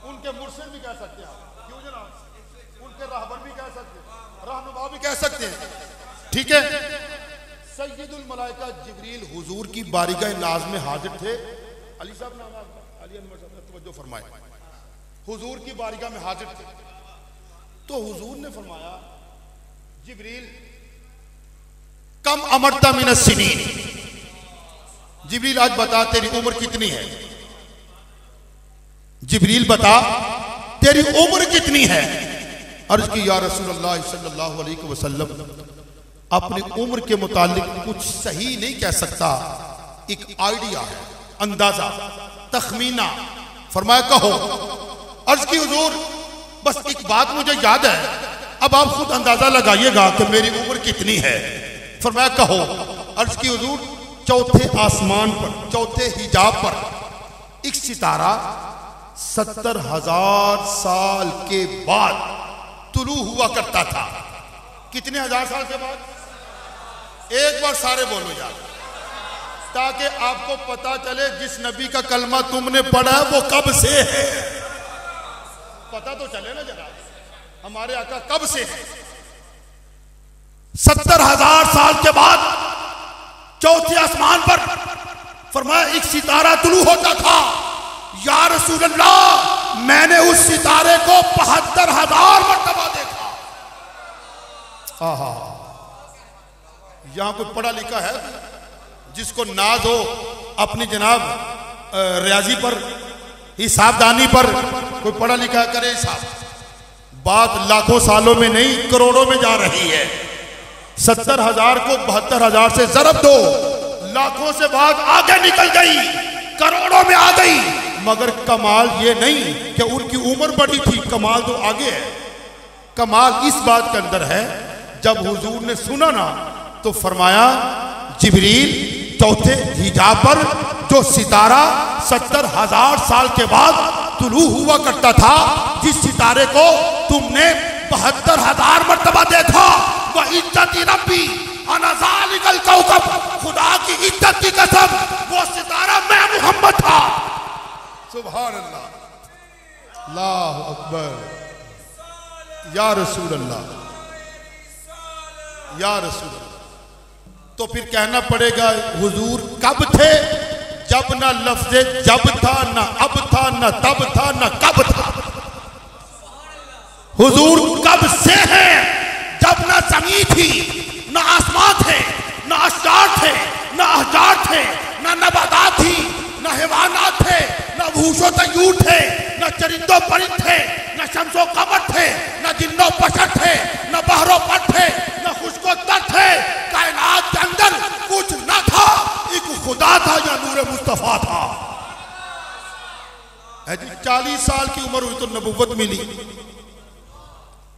Speaker 1: उनके मुर्शिद भी कह सकते हैं, क्यों जनाब? उनके रहबर भी कह सकते हैं, रहनुमा भी कह सकते हैं। ठीक है। सय्यदुल मलाइका जिब्रील हुजूर की बारगाह नाज में हाजिर थे। अली साहब नाम है, अली अनवर साहब तवज्जो फरमाए, हुजूर की बारगाह में हाजिर थे। तो हुजूर ने फरमाया जिब्रील कम अमरता मिनस सिनीन, जिब्रील आज बता तेरी उम्र कितनी है? जिब्रील बता तेरी उम्र कितनी है? अर्ज की या रसूलुल्लाह सल्लल्लाहु अलैहि वसल्लम, अपनी उम्र के मुतालिक कुछ सही नहीं कह सकता, एक आइडिया है, अंदाजा, तखमीना। फरमाया कहो। अर्ज की हुजूर बस एक बात मुझे याद है, अब आप खुद अंदाजा लगाइएगा कि मेरी उम्र कितनी है। फरमाया कहो। अर्ज की हुजूर चौथे आसमान पर, चौथे हिजाब पर एक सितारा 70,000 साल के बाद तुलू हुआ करता था। कितने हजार साल के बाद? एक बार सारे बोलो यार, ताकि आपको पता चले जिस नबी का कलमा तुमने पढ़ा है वो कब से है। पता तो चले ना जरा, हमारे आका कब से है। 70,000 साल के बाद चौथे आसमान पर फरमाया एक सितारा तुलू होता था। या रसूल अल्लाह, मैंने उस सितारे को 72,000 मरतबा देखा। आहा, यहां कोई पढ़ा लिखा है जिसको नाज हो अपनी जनाब रियाजी पर, हिसाबदानी पर? कोई पढ़ा लिखा करे हिसाब। बात लाखों सालों में नहीं, करोड़ों में जा रही है। 70,000 को 72,000 से जरब दो, लाखों से बात आगे निकल गई, करोड़ों में आ गई। मगर कमाल ये नहीं कि उनकी उम्र बड़ी थी, कमाल तो आगे है। कमाल इस बात के अंदर है, जब हुजूर ने सुना ना तो फरमाया जिब्रील चौथे हिजाब पर जो सितारा 70,000 साल के बाद तुलू हुआ करता था, जिस सितारे को तुमने 72,000 मरतबा देखा, वह इज्जत रब्बी अना ज़ालिकल कौकब, खुदा की इज्जत की कसम वो सितारा मैं मोहम्मद था। सुभान अल्लाह, अल्लाहु अकबर, या रसूल अल्लाह, या रसूल अल्लाह। तो फिर कहना पड़ेगा हुजूर कब थे? जब ना लफ्ज़े जब था, ना अब था, ना तब था, ना कब था। हुजूर कब से हैं? जब ना ज़मीन थी, ना आसमान थे, ना अशजार थे, ना अहजार थे, ना नबातात थी, ना हैवानात थे, ना भूसो तयूर थे, ना चरिंदो परिंद थे, न शम्सो कमर थे, न जिन्नो बशर थे, न बहरो पर थे, न खुशको तर थे। कायनात के अंदर कुछ न था, एक खुदा था या नूर मुस्तफा था। 40 साल की उम्र हुई तो नबुव्वत मिली।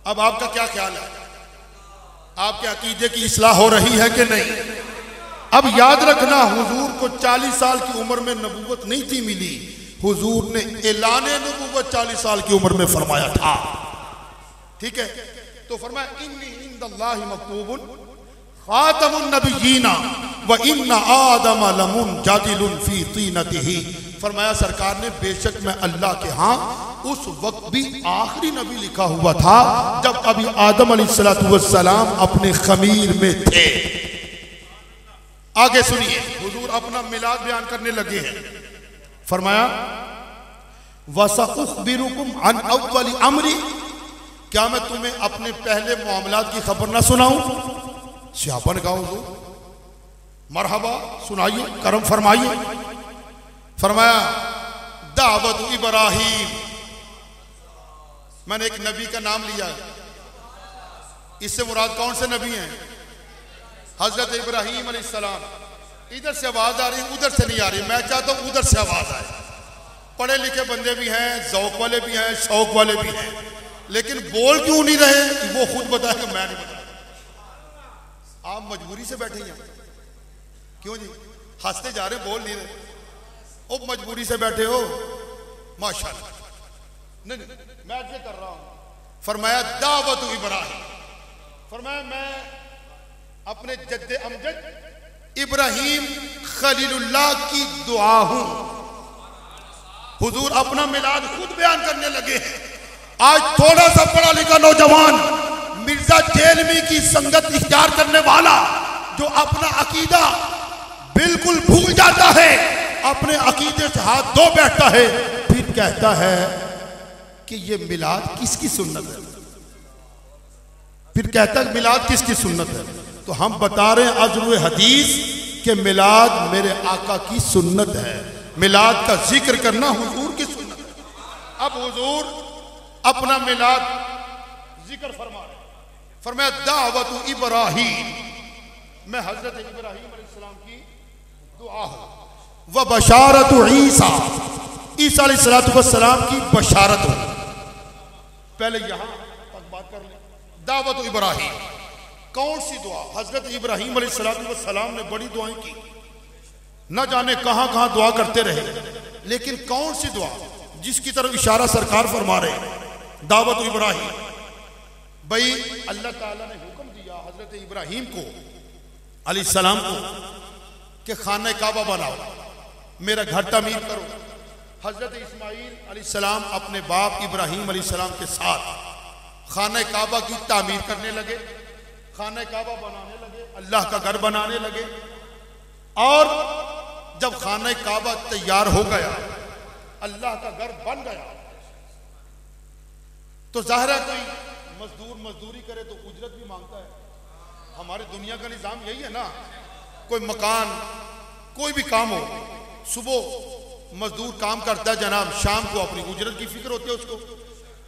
Speaker 1: अब आपका क्या ख्याल है? आपके अकीदे की इस्लाह हो रही है कि नहीं? अब याद रखना, हुजूर को 40 साल की उम्र में नबुव्वत नहीं थी मिली, हुजूर ने ऐलाने नबुव्वत 40 साल की उम्र में फरमाया था। ठीक है, तो फरमाया इन्नी इंदल्लाहि मक्तूबुन खातमुन नबिय्यीना व इन्ना आदम लमुनजादिलुन फी तीनतिही। फरमाया सरकार ने बेशक मैं अल्लाह के यहाँ उस वक्त भी आखिरी नबी लिखा हुआ था जब अभी आदम अलैहिस्सलाम अपने खमीर में थे। आगे सुनिए, हुजूर अपना मिलाद बयान करने लगे हैं। फरमाया वसअखबिरुकुम अन अव्वली अमरी, क्या मैं तुम्हें अपने पहले मामलात की खबर ना सुनाऊं? सहाबा ने कहा हुजूर मरहबा, सुनाइए, करम फरमाइए। फरमाया दावत इब्राहीम, मैंने एक नबी का नाम लिया, इससे मुराद कौन से नबी हैं? हजरत इब्राहीम अलैहिस्सलाम। इधर से आवाज आ रही, उधर से नहीं आ रही, मैं चाहता हूं उधर से आवाज आए। पढ़े लिखे बंदे भी हैं, ज़ौक़ वाले भी हैं, शौक वाले भी हैं, लेकिन बोल क्यों नहीं रहे वो खुद बताएंगे, मैं नहीं बता। आप मजबूरी से बैठे हैं, क्यों जी? हंसते जा रहे, बोल नहीं रहे, ओ मजबूरी से बैठे हो। माशाअल्लाह, नहीं मैं ऐसे कर रहा हूं। फरमाया दावत इब्राहीम, फरमाया मैं अपने जद्दे अमजद इब्राहीम खलीलुल्लाह की दुआ हूं। हुजूर अपना मिलाद खुद बयान करने लगे हैं। आज थोड़ा सा पढ़ा लिखा नौजवान मिर्जा जेलमी की संगत इख्तियार करने वाला जो अपना अकीदा बिल्कुल भूल जाता है, अपने अकीदे से हाथ धो बैठता है, फिर कहता है कि ये मिलाद किसकी सुन्नत है, फिर कहता है मिलाद किसकी सुन्नत है। तो हम बता रहे हैं अज़्रुए हदीस के मिलाद मेरे आका की सुन्नत है, मिलाद का जिक्र करना हुजूर की सुन्नत है। अब हुजूर अपना मिलाद जिक्र फरमा रहे, फरमाया दावत इब्राहीम, मैं हजरत इब्राहीम अलैहिस्सलाम की दुआ हूं, व बशारत ईसा, ईसा अलैहिस्सलाम की बशारत हो। पहले यहां तक बात कर ले। दावत इब्राहीम कौन सी दुआ? हजरत इब्राहीम अलैहिस्सलाम ने बड़ी दुआएं की, न जाने कहां कहां दुआ करते रहे, लेकिन कौन सी दुआ जिसकी तरफ इशारा सरकार फरमा रहे? दावत इब्राहीम, भाई अल्लाह ताला ने हुक्म दिया हजरत इब्राहीम को अलैहिस्सलाम को कि खाना काबा बनाओ, मेरा घर तामीर करो। हजरत इस्माईल अलैहिस्सलाम अपने बाप इब्राहीम अलैहिस्सलाम के साथ खाना काबा की तामीर करने लगे, खाना काबा बनाने लगे, अल्लाह का घर बनाने लगे। और जब खाना काबा तैयार हो गया, अल्लाह का घर बन गया, तो जाहिर है कोई मजदूर मजदूरी करे तो उजरत भी मांगता है। हमारे दुनिया का निजाम यही है ना, कोई मकान कोई भी काम हो, सुबह मजदूर काम करता है जनाब, शाम को अपनी उजरत की फिक्र होती है उसको।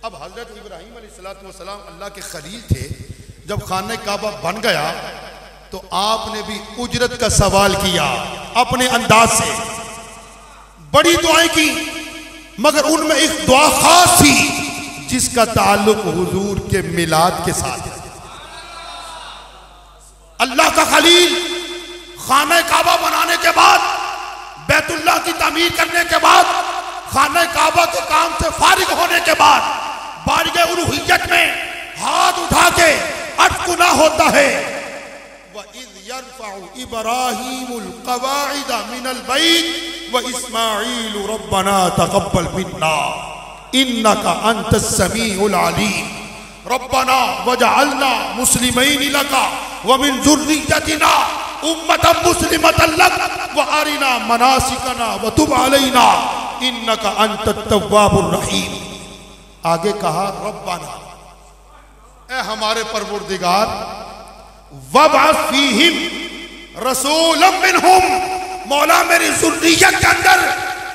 Speaker 1: अब हजरत इब्राहीम अलैहिस्सलाम अल्लाह के खलील थे, जब खाने काबा बन गया तो आपने भी उजरत का सवाल किया अपने अंदाज से, बड़ी दुआएं की, मगर उनमें एक दुआ खास थी जिसका ताल्लुक हुजूर के मिलाद के साथ है। अल्लाह का खलील खाना काबा बनाने के बाद, बैतुल्लाह की तामीर करने के बाद, खाना काबा के काम से फारिग होने के बाद बारगे उलूहियत में हाथ उठा के अटकुना होता है। व इज़ यरफ़उ इब्राहीमुल क़वाइद मिनल बैत व इस्माईल रब्बना तक़ब्बल मिन्ना इन्नका अंतस समीउल अलीम रब्बना वजअलना मुस्लिमैन लका व मिन ज़ुर्रिय्यतिना उम्मतन मुस्लिमतन लक व अरिना मनासिकना व तुब अलैना इन्नका अंतत तव्वाबुर रहीम। आगे कहा रब्बना, ए हमारे परवरदिगार, वबअस फीहिम रसूलन मिनहुम, मौला मेरी ज़ुर्रियत के अंदर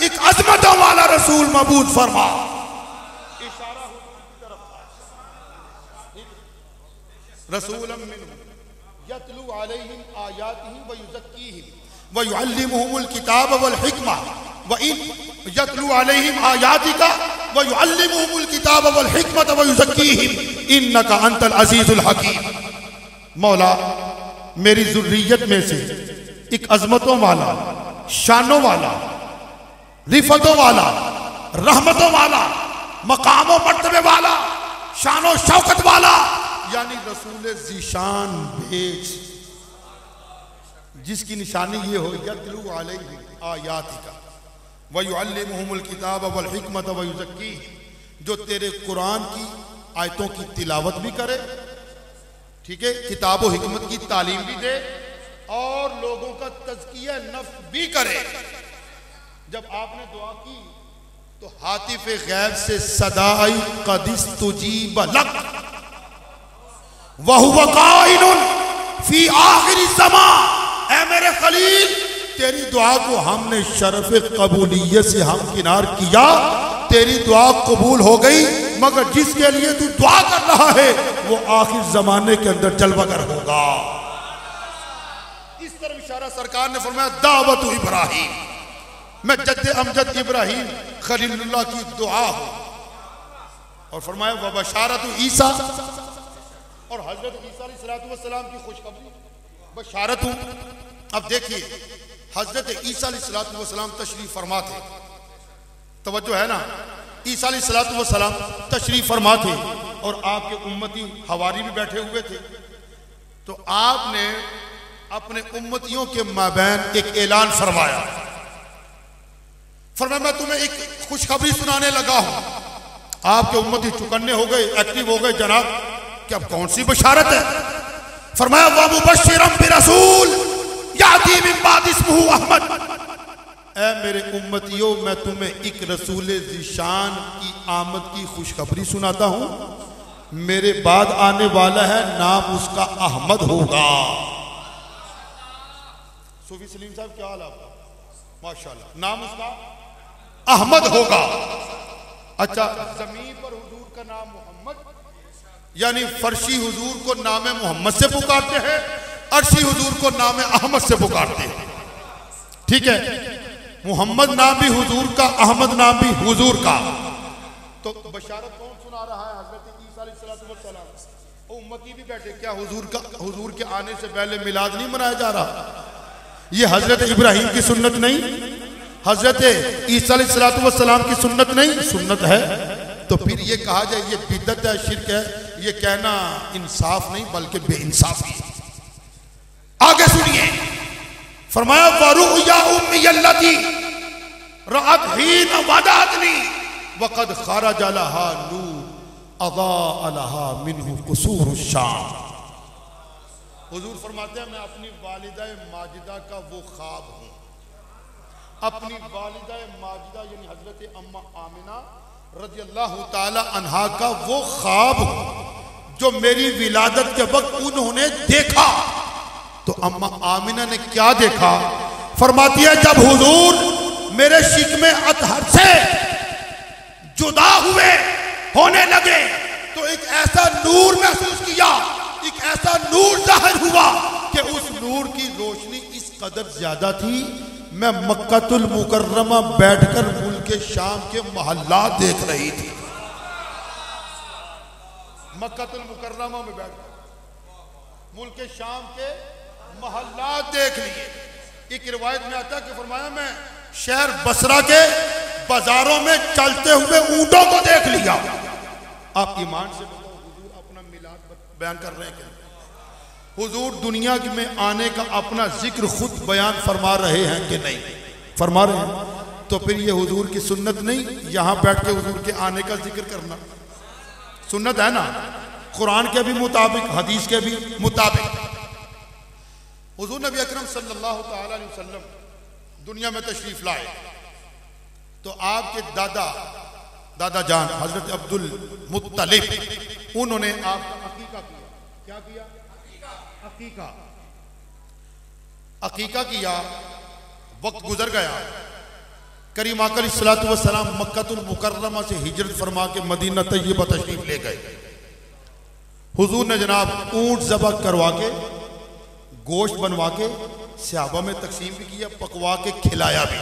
Speaker 1: एक अज़मतों वाला रसूल मबूद फरमा। इशारा रसूलन मिनहुम यतलू अलैहिम आयातिही व युज़क्कीहिम व युअल्लिमुहुमुल किताब वल हिकमा व इन यतलू अलैहिम आयातिका व युअल्लिमुहुमुल किताब वल हिकमत व युज़क्कीहिम इन्नका अंतल अजीजुल हकीम। मौला मेरी ज़ुर्रियत में से एक अजमतों वाला, शानों वाला, रिफतों वाला, रहमतों वाला, मकामों मर्तबे वाला, शानो शौकत वाला यानी रसूल ज़ीशान भेज, जिसकी निशानी ये हो यतलू अलैहिम आयातिका व युअल्लिमुहुमुल किताब वल हिकमत व युज़क्कीहिम, जो तेरे कुरान की आयतों की तिलावत भी करे, ठीक है, किताब व हिकमत की तालीम भी दे और लोगों का तज़किया नफ्स भी करे। जब आपने दुआ की तो हातिफ गैब से सदा आई क़दिस तुजीब लक वहुव काइनुन फी आखिरी ज़मान। ऐ मेरे खलील, तेरी दुआ को हमने शरफ कबूलियत से हमकिनार किया, तेरी दुआ कबूल हो गई, मगर जिसके लिए तू दुआ कर रहा है वो आखिर जमाने के अंदर जलवागर होगा। इस तरफ इशारा सरकार ने फरमाया दावत इब्राहिम, मैं जद्दे अमजद इब्राहिम खलीलुल्लाह की दुआ हूं। और फरमाया व बशारत ईसा, और हजरत ईसा अलैहिस्सलाम की खुशखबरी बशारत हूं। अब देखिए हजरत ईसा अलैहिस्सलाम तशरीफ फरमा थे, तवज्जो है ना, ईसा अलैहिस्सलाम तशरीफ फरमा थे और आपके उम्मती हवारी भी बैठे हुए थे। तो आपने अपने उम्मतियों के माबैन एक ऐलान फरमाया, फरमाया मैं तुम्हें एक खुशखबरी सुनाने लगा हूं। आपके उम्मती चुकन्ने हो गए, एक्टिव हो गए, जनाब क्या कौन सी बशारत है? फरमाया व मुबश्शिरम बिरसूल याती मिन बाद इस्मुहु अहमद। ऐ मेरे उम्मतियों, मैं तुम्हें एक रसूल ज़ीशान की आमद की खुशखबरी सुनाता हूं। मेरे बाद आने वाला है, नाम उसका अहमद होगा। सूफी सलीम साहब क्या हाल आपका? माशाल्लाह, नाम उसका अहमद होगा। अच्छा, जमीन पर हुजूर का नाम मोहम्मद, यानी फर्शी हुजूर को नाम मोहम्मद से पुकारते हैं, अर्शी हुजूर को नाम अहमद से पुकारते हैं, ठीक है। मोहम्मद नाम भी हुजूर का, अहमद नाम भी हुजूर का। तो बशारत कौन सुना रहा है? हजरत ईसा अलैहिस्सलाम। उम्मती भी बैठे, क्या हुजूर के आने से पहले मिलाद नहीं मनाया जा रहा? ये हजरत इब्राहिम की सुन्नत नहीं, हजरत ईसा अलैहिस्सलाम की सुन्नत नहीं, सुन्नत है। तो फिर ये कहा जाए ये बिदअत है, शिर्क है, ये कहना इंसाफ नहीं बल्कि बेइंसाफी है। आगे सुनिए, फरमाया वरुया उम्मी अल्लती रअत हीन वदातनी वक़द खरज लहा नूर अज़ा लहा मिन्हु कुसूर शाम। हुजूर फरमाते हैं मैं अपनी वालिदा माजिदा का वो ख्वाब हूं। अपनी वालिदा माजिदा यानी हजरत अम्मा आमिना रज़ियल्लाहु ताला अन्हा का वो ख्वाब जो मेरी विलादत के वक्त उन्होंने देखा। तो अम्मा आमिना ने क्या देखा? फरमाती है जब हुजूर मेरे शिकमे अतहर से जुदा हुए होने लगे तो एक ऐसा नूर महसूस किया, एक ऐसा नूर जाहिर हुआ कि उस नूर की रोशनी इस कदर ज्यादा थी, मैं मक्कातुल मुकर्रमा बैठकर मुल्क शाम के मोहल्लात देख रही थी। मक्कातुल मुकर्रमा में बैठकर मुल्क शाम के मोहल्लात देख लिए। एक रिवायत में आता है कि फरमाया मैं शहर बसरा के बाजारों में चलते हुए ऊंटों को देख लिया। आप ईमान से बताओ, हुजूर अपना मिलाद बयान कर रहे हैं क्या? हुजूर दुनिया में आने का अपना जिक्र खुद बयान फरमा रहे हैं कि नहीं? फरमा रहे हैं। तो फिर ये हुजूर की सुन्नत नहीं, यहां बैठ के हुजूर के आने का जिक्र करना सुन्नत है ना? कुरान के भी मुताबिक, हदीस के भी मुताबिक। हुजूर नबी अकरम सल्लल्लाहु ताला अलैहि वसल्लम दुनिया में तशरीफ लाए तो आपके दादा जान हजरत अब्दुल मुत्तलिब उन्होंने आपका अकीका किया। क्या किया? अकीका किया। वक्त गुजर गया, करीम आका अलैहिस्सलातु वस्सलाम मक्कातुल मुकर्रमा से हिजरत फरमा के मदीना तैयबा तशरीफ ले गए। हुजूर ने जनाब ऊंट ज़बह करवा के, गोश्त बनवा के सहाबा में तकसीम भी किया, पकवा के खिलाया भी।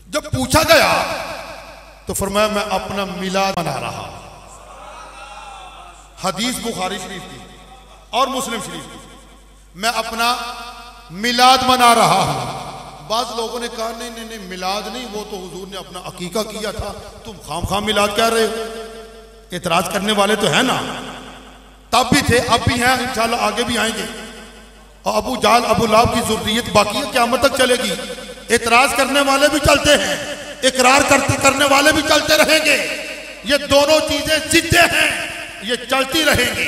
Speaker 1: जब पूछा गया तो फरमाया मैं अपना मिलाद मना रहा। हदीस बुखारी शरीफ की और मुस्लिम शरीफ की, मैं अपना मिलाद मना रहा हूं। बाज लोगों ने कहा नहीं नहीं नहीं, मिलाद नहीं, वो तो हुजूर ने अपना अकीका किया था, तुम खाम मिलाद कह रहे हो। एतराज करने वाले तो है ना, तब भी थे, अब भी हैं, इंशाल्लाह आगे भी आएंगे। और अबू जाल अबू लाब की जुर्रियत बाकी है, क़यामत तक चलेगी। एतराज करने वाले भी चलते हैं, इकरार करने वाले भी चलते रहेंगे। ये दोनों चीजें जिद्दे हैं, ये चलती रहेंगी।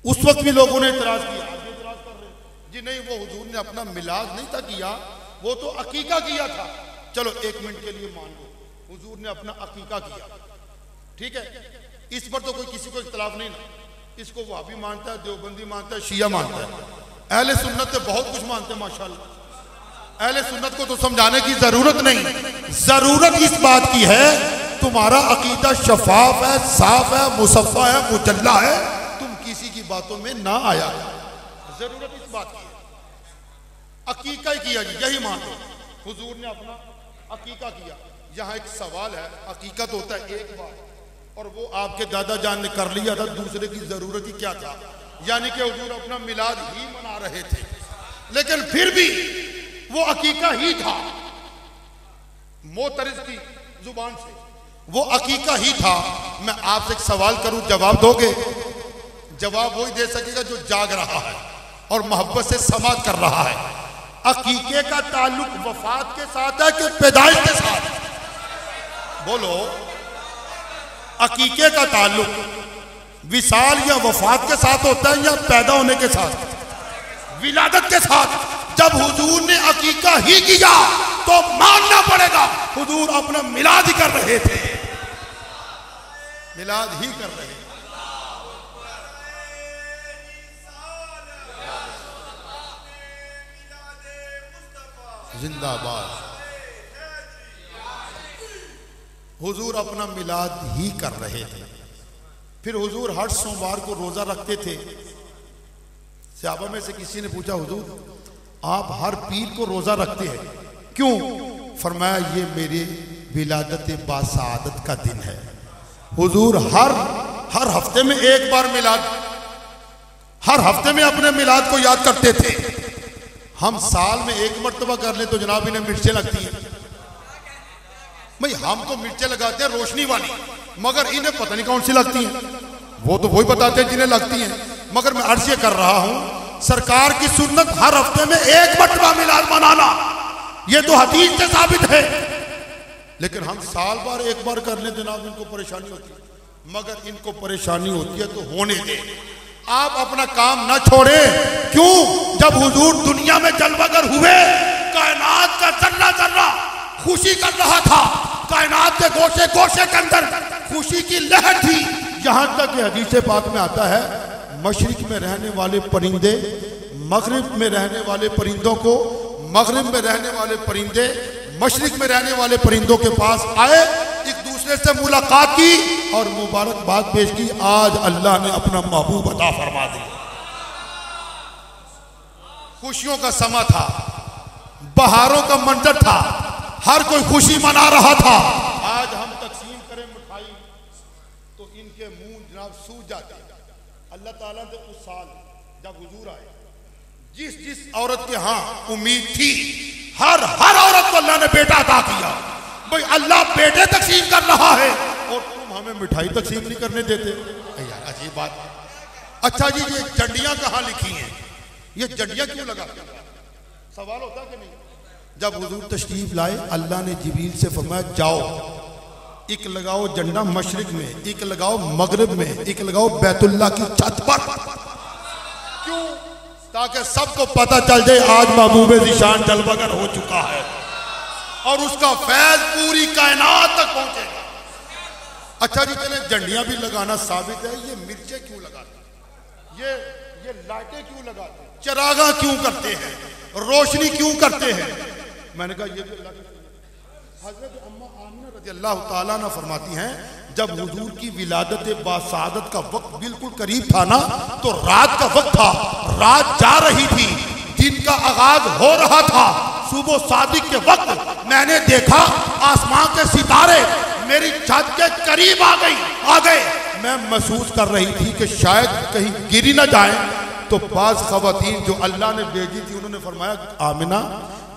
Speaker 1: उस वक्त भी लोगों ने एतराज किया, एतराज कर रहे जी नहीं, वो हुजूर ने अपना मिलाद नहीं था किया, वो तो अकीका किया था। चलो एक मिनट के लिए मान लो, हुजूर ने अपना अकीका किया, ठीक है, इस पर तो कोई किसी को इख्तलाफ नहीं ना। इसको वहाबी मानता है, देवबंदी मानता है, शिया मानता है, अहले सुन्नत तो बहुत कुछ मानते हैं माशाल्लाह। अहले सुन्नत को तो समझाने की जरूरत नहीं, जरूरत इस बात की है तुम्हारा अकीदा शफाफ है, साफ है, मुसफ़ा है, मुजल्ला है, तुम किसी की बातों में ना आया। जरूरत इस बात की है। अकीका ही किया जी, यही मान लो हुजूर ने अपना अकीका किया। यहां एक सवाल है, अकीका तो होता है एक बार, और वो आपके दादा जान ने कर लिया था, दूसरे की जरूरत ही क्या था। यानी कि हुजूर अपना मिलाद ही मना रहे थे, लेकिन फिर भी वो अकीका ही था। मोतरिज की जुबान से वो अकीका ही था। मैं आपसे एक सवाल करूं, जवाब दोगे? जवाब वही दे सकेगा जो जाग रहा है और मोहब्बत से समात कर रहा है। अकीके का ताल्लुक वफात के साथ है कि पैदाइश के साथ? बोलो। अकीके का ताल्लुक विसाल या वफात के साथ होता है या पैदा होने के साथ, विलादत के साथ? जब हुजूर ने अकीका ही किया तो मानना पड़ेगा हुजूर अपना मिलाद ही कर रहे थे, मिलाद ही कर रहे थे। जिंदाबाद। हुजूर अपना मिलाद ही कर रहे थे। फिर हुजूर हर सोमवार को रोजा रखते थे। सहाबा में से किसी ने पूछा हुजूर आप हर पीर को रोजा रखते हैं क्यों? फरमाया ये मेरे विलादत बासादत का दिन है। हुजूर हर हफ्ते में एक बार मिलाद, हर हफ्ते में अपने मिलाद को याद करते थे। हम साल में एक मर्तबा कर ले तो जनाब इन्हें मिर्चें लगती हैं। भाई हम तो मिर्चें लगाते हैं रोशनी वाली, मगर इन्हें पता नहीं कौन सी लगती हैं। वो तो वही बताते हैं जिन्हें लगती हैं। मगर मैं अर्ज कर रहा हूं, सरकार की सुन्नत हर हफ्ते में एक मर्तबा मिलाद मनाना, ये तो हदीस से साबित है। लेकिन हम साल बार एक बार कर ले जनाब, इनको परेशानी होती है। मगर इनको परेशानी होती है तो होने दे, आप अपना काम ना छोड़े। क्यों? जब हुजूर दुनिया में जलवागर हुए, कायनात का जर्रा जर्रा खुशी कर रहा था, कायनात के गोशे गोशे के अंदर खुशी की लहर थी। यहां तक कि हदीस पाक में आता है, मशरिक में रहने वाले परिंदे मगरिब में रहने वाले परिंदों को, मगरिब में रहने वाले परिंदे मशरिक में रहने वाले परिंदों के पास आए, एक दूसरे से मुलाकात की और मुबारकबाद पेश की। आज अल्लाह ने अपना महबूब अता फरमा दिया। खुशियों का समा था, बहारों का मंजर था, हर कोई खुशी मना रहा था। आज हम तकसीम करें मिठाई तो इनके मुंह जनाब सूज जाते हैं। अल्लाह ताला ने उस साल जब हुजूर आए, जिस औरत के यहाँ उम्मीद थी, हर औरत को अल्लाह ने बेटा अता किया। भाई अल्लाह बेटे तकसीम कर रहा है और तुम हमें मिठाई तकसीम नहीं करने देते। यार अजीब बात। अच्छा जी, ये जंडियां कहाँ लिखी हैं? ये जंडियां क्यों लगाते हैं? सवाल होता कि नहीं? जब हुजूर तशरीफ लाए, अल्लाह ने जिब्रील से फरमाया जाओ, एक लगाओ झंडा मशरिक में, एक लगाओ मगरिब में, एक लगाओ बैतुल्लाह की छत पर। क्यों? ताकि सबको पता चल जाए आज महबूब ज़िशान जलवागर हो चुका है और उसका फैज पूरी कायनात तक पहुंचेगा। अच्छा जी, चले झंडियां भी लगाना साबित है। ये मिर्चें क्यों लगाते हैं? ये लाइटें क्यों लगाते हैं? चरागा क्यों करते हैं? रोशनी क्यों करते हैं? मैंने कहा ये भी अल्लाह की हजरत अम्मा आमिना रज़ी अल्लाह ताला अन्हा फरमाती हैं, जब हुजूर की विलादत बासादत का वक्त बिल्कुल करीब था ना, तो रात का वक्त था, रात जा रही थी, दिन का आगाज हो रहा था। सुबह सादिक के वक्त मैंने देखा आसमान के सितारे मेरी छत के करीब आ गए। मैं महसूस कर रही थी कि शायद कहीं गिरी ना जाए। तो बाज खवातीन जो अल्लाह ने भेजी थी, उन्होंने फरमाया, आमिना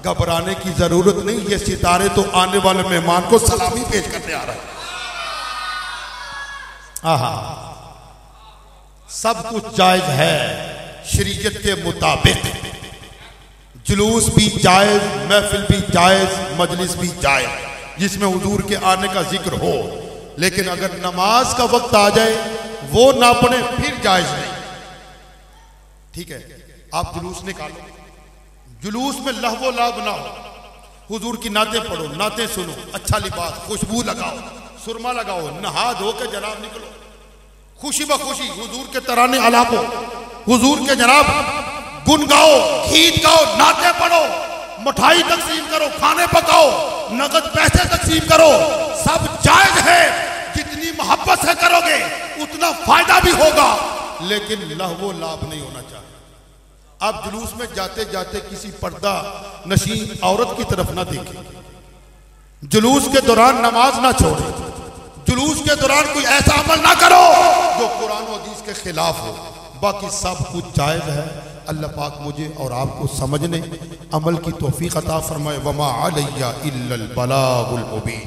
Speaker 1: घबराने की जरूरत नहीं, ये सितारे तो आने वाले मेहमान को सलामी पेश करने आ रहे हैं। आहा, सब कुछ जायज है शरीयत के मुताबिक। जुलूस भी जायज, महफिल भी जायज, मजलिस भी जायज, जिसमें हुजूर के आने का जिक्र हो। लेकिन अगर नमाज का वक्त आ जाए, वो ना पढ़े, फिर जायज नहीं। ठीक है, आप जुलूस निकालो, जुलूस में लहवो लाभ ना हो, हुजूर की नातें पढ़ो, नातें सुनो, अच्छा लिबास, खुशबू लगाओ, सुरमा लगाओ, नहा धो के जनाब निकलो, खुशी बखुशी हुजूर के तराने अलापो, हुजूर के जनाब गुन गाओ, गीत गाओ, नाते पढ़ो, मिठाई तकसीम करो, खाने पकाओ, नगद पैसे तकसीम करो, सब जायज है। जितनी मोहब्बत से करोगे उतना फायदा भी होगा, लेकिन लहवो लाभ नहीं होना चाहिए। आप जुलूस में जाते जाते किसी पर्दा नशी औरत की तरफ ना देखें, जुलूस के दौरान नमाज ना छोड़े, जुलूस के दौरान कोई ऐसा अमल ना करो जो कुरान और हदीस के खिलाफ हो। बाकी सब कुछ जायज है। अल्लाह पाक मुझे और आपको समझने, अमल की तौफीक अता फरमाए। वमा अलैया इल्लल बलागुल मुबीन।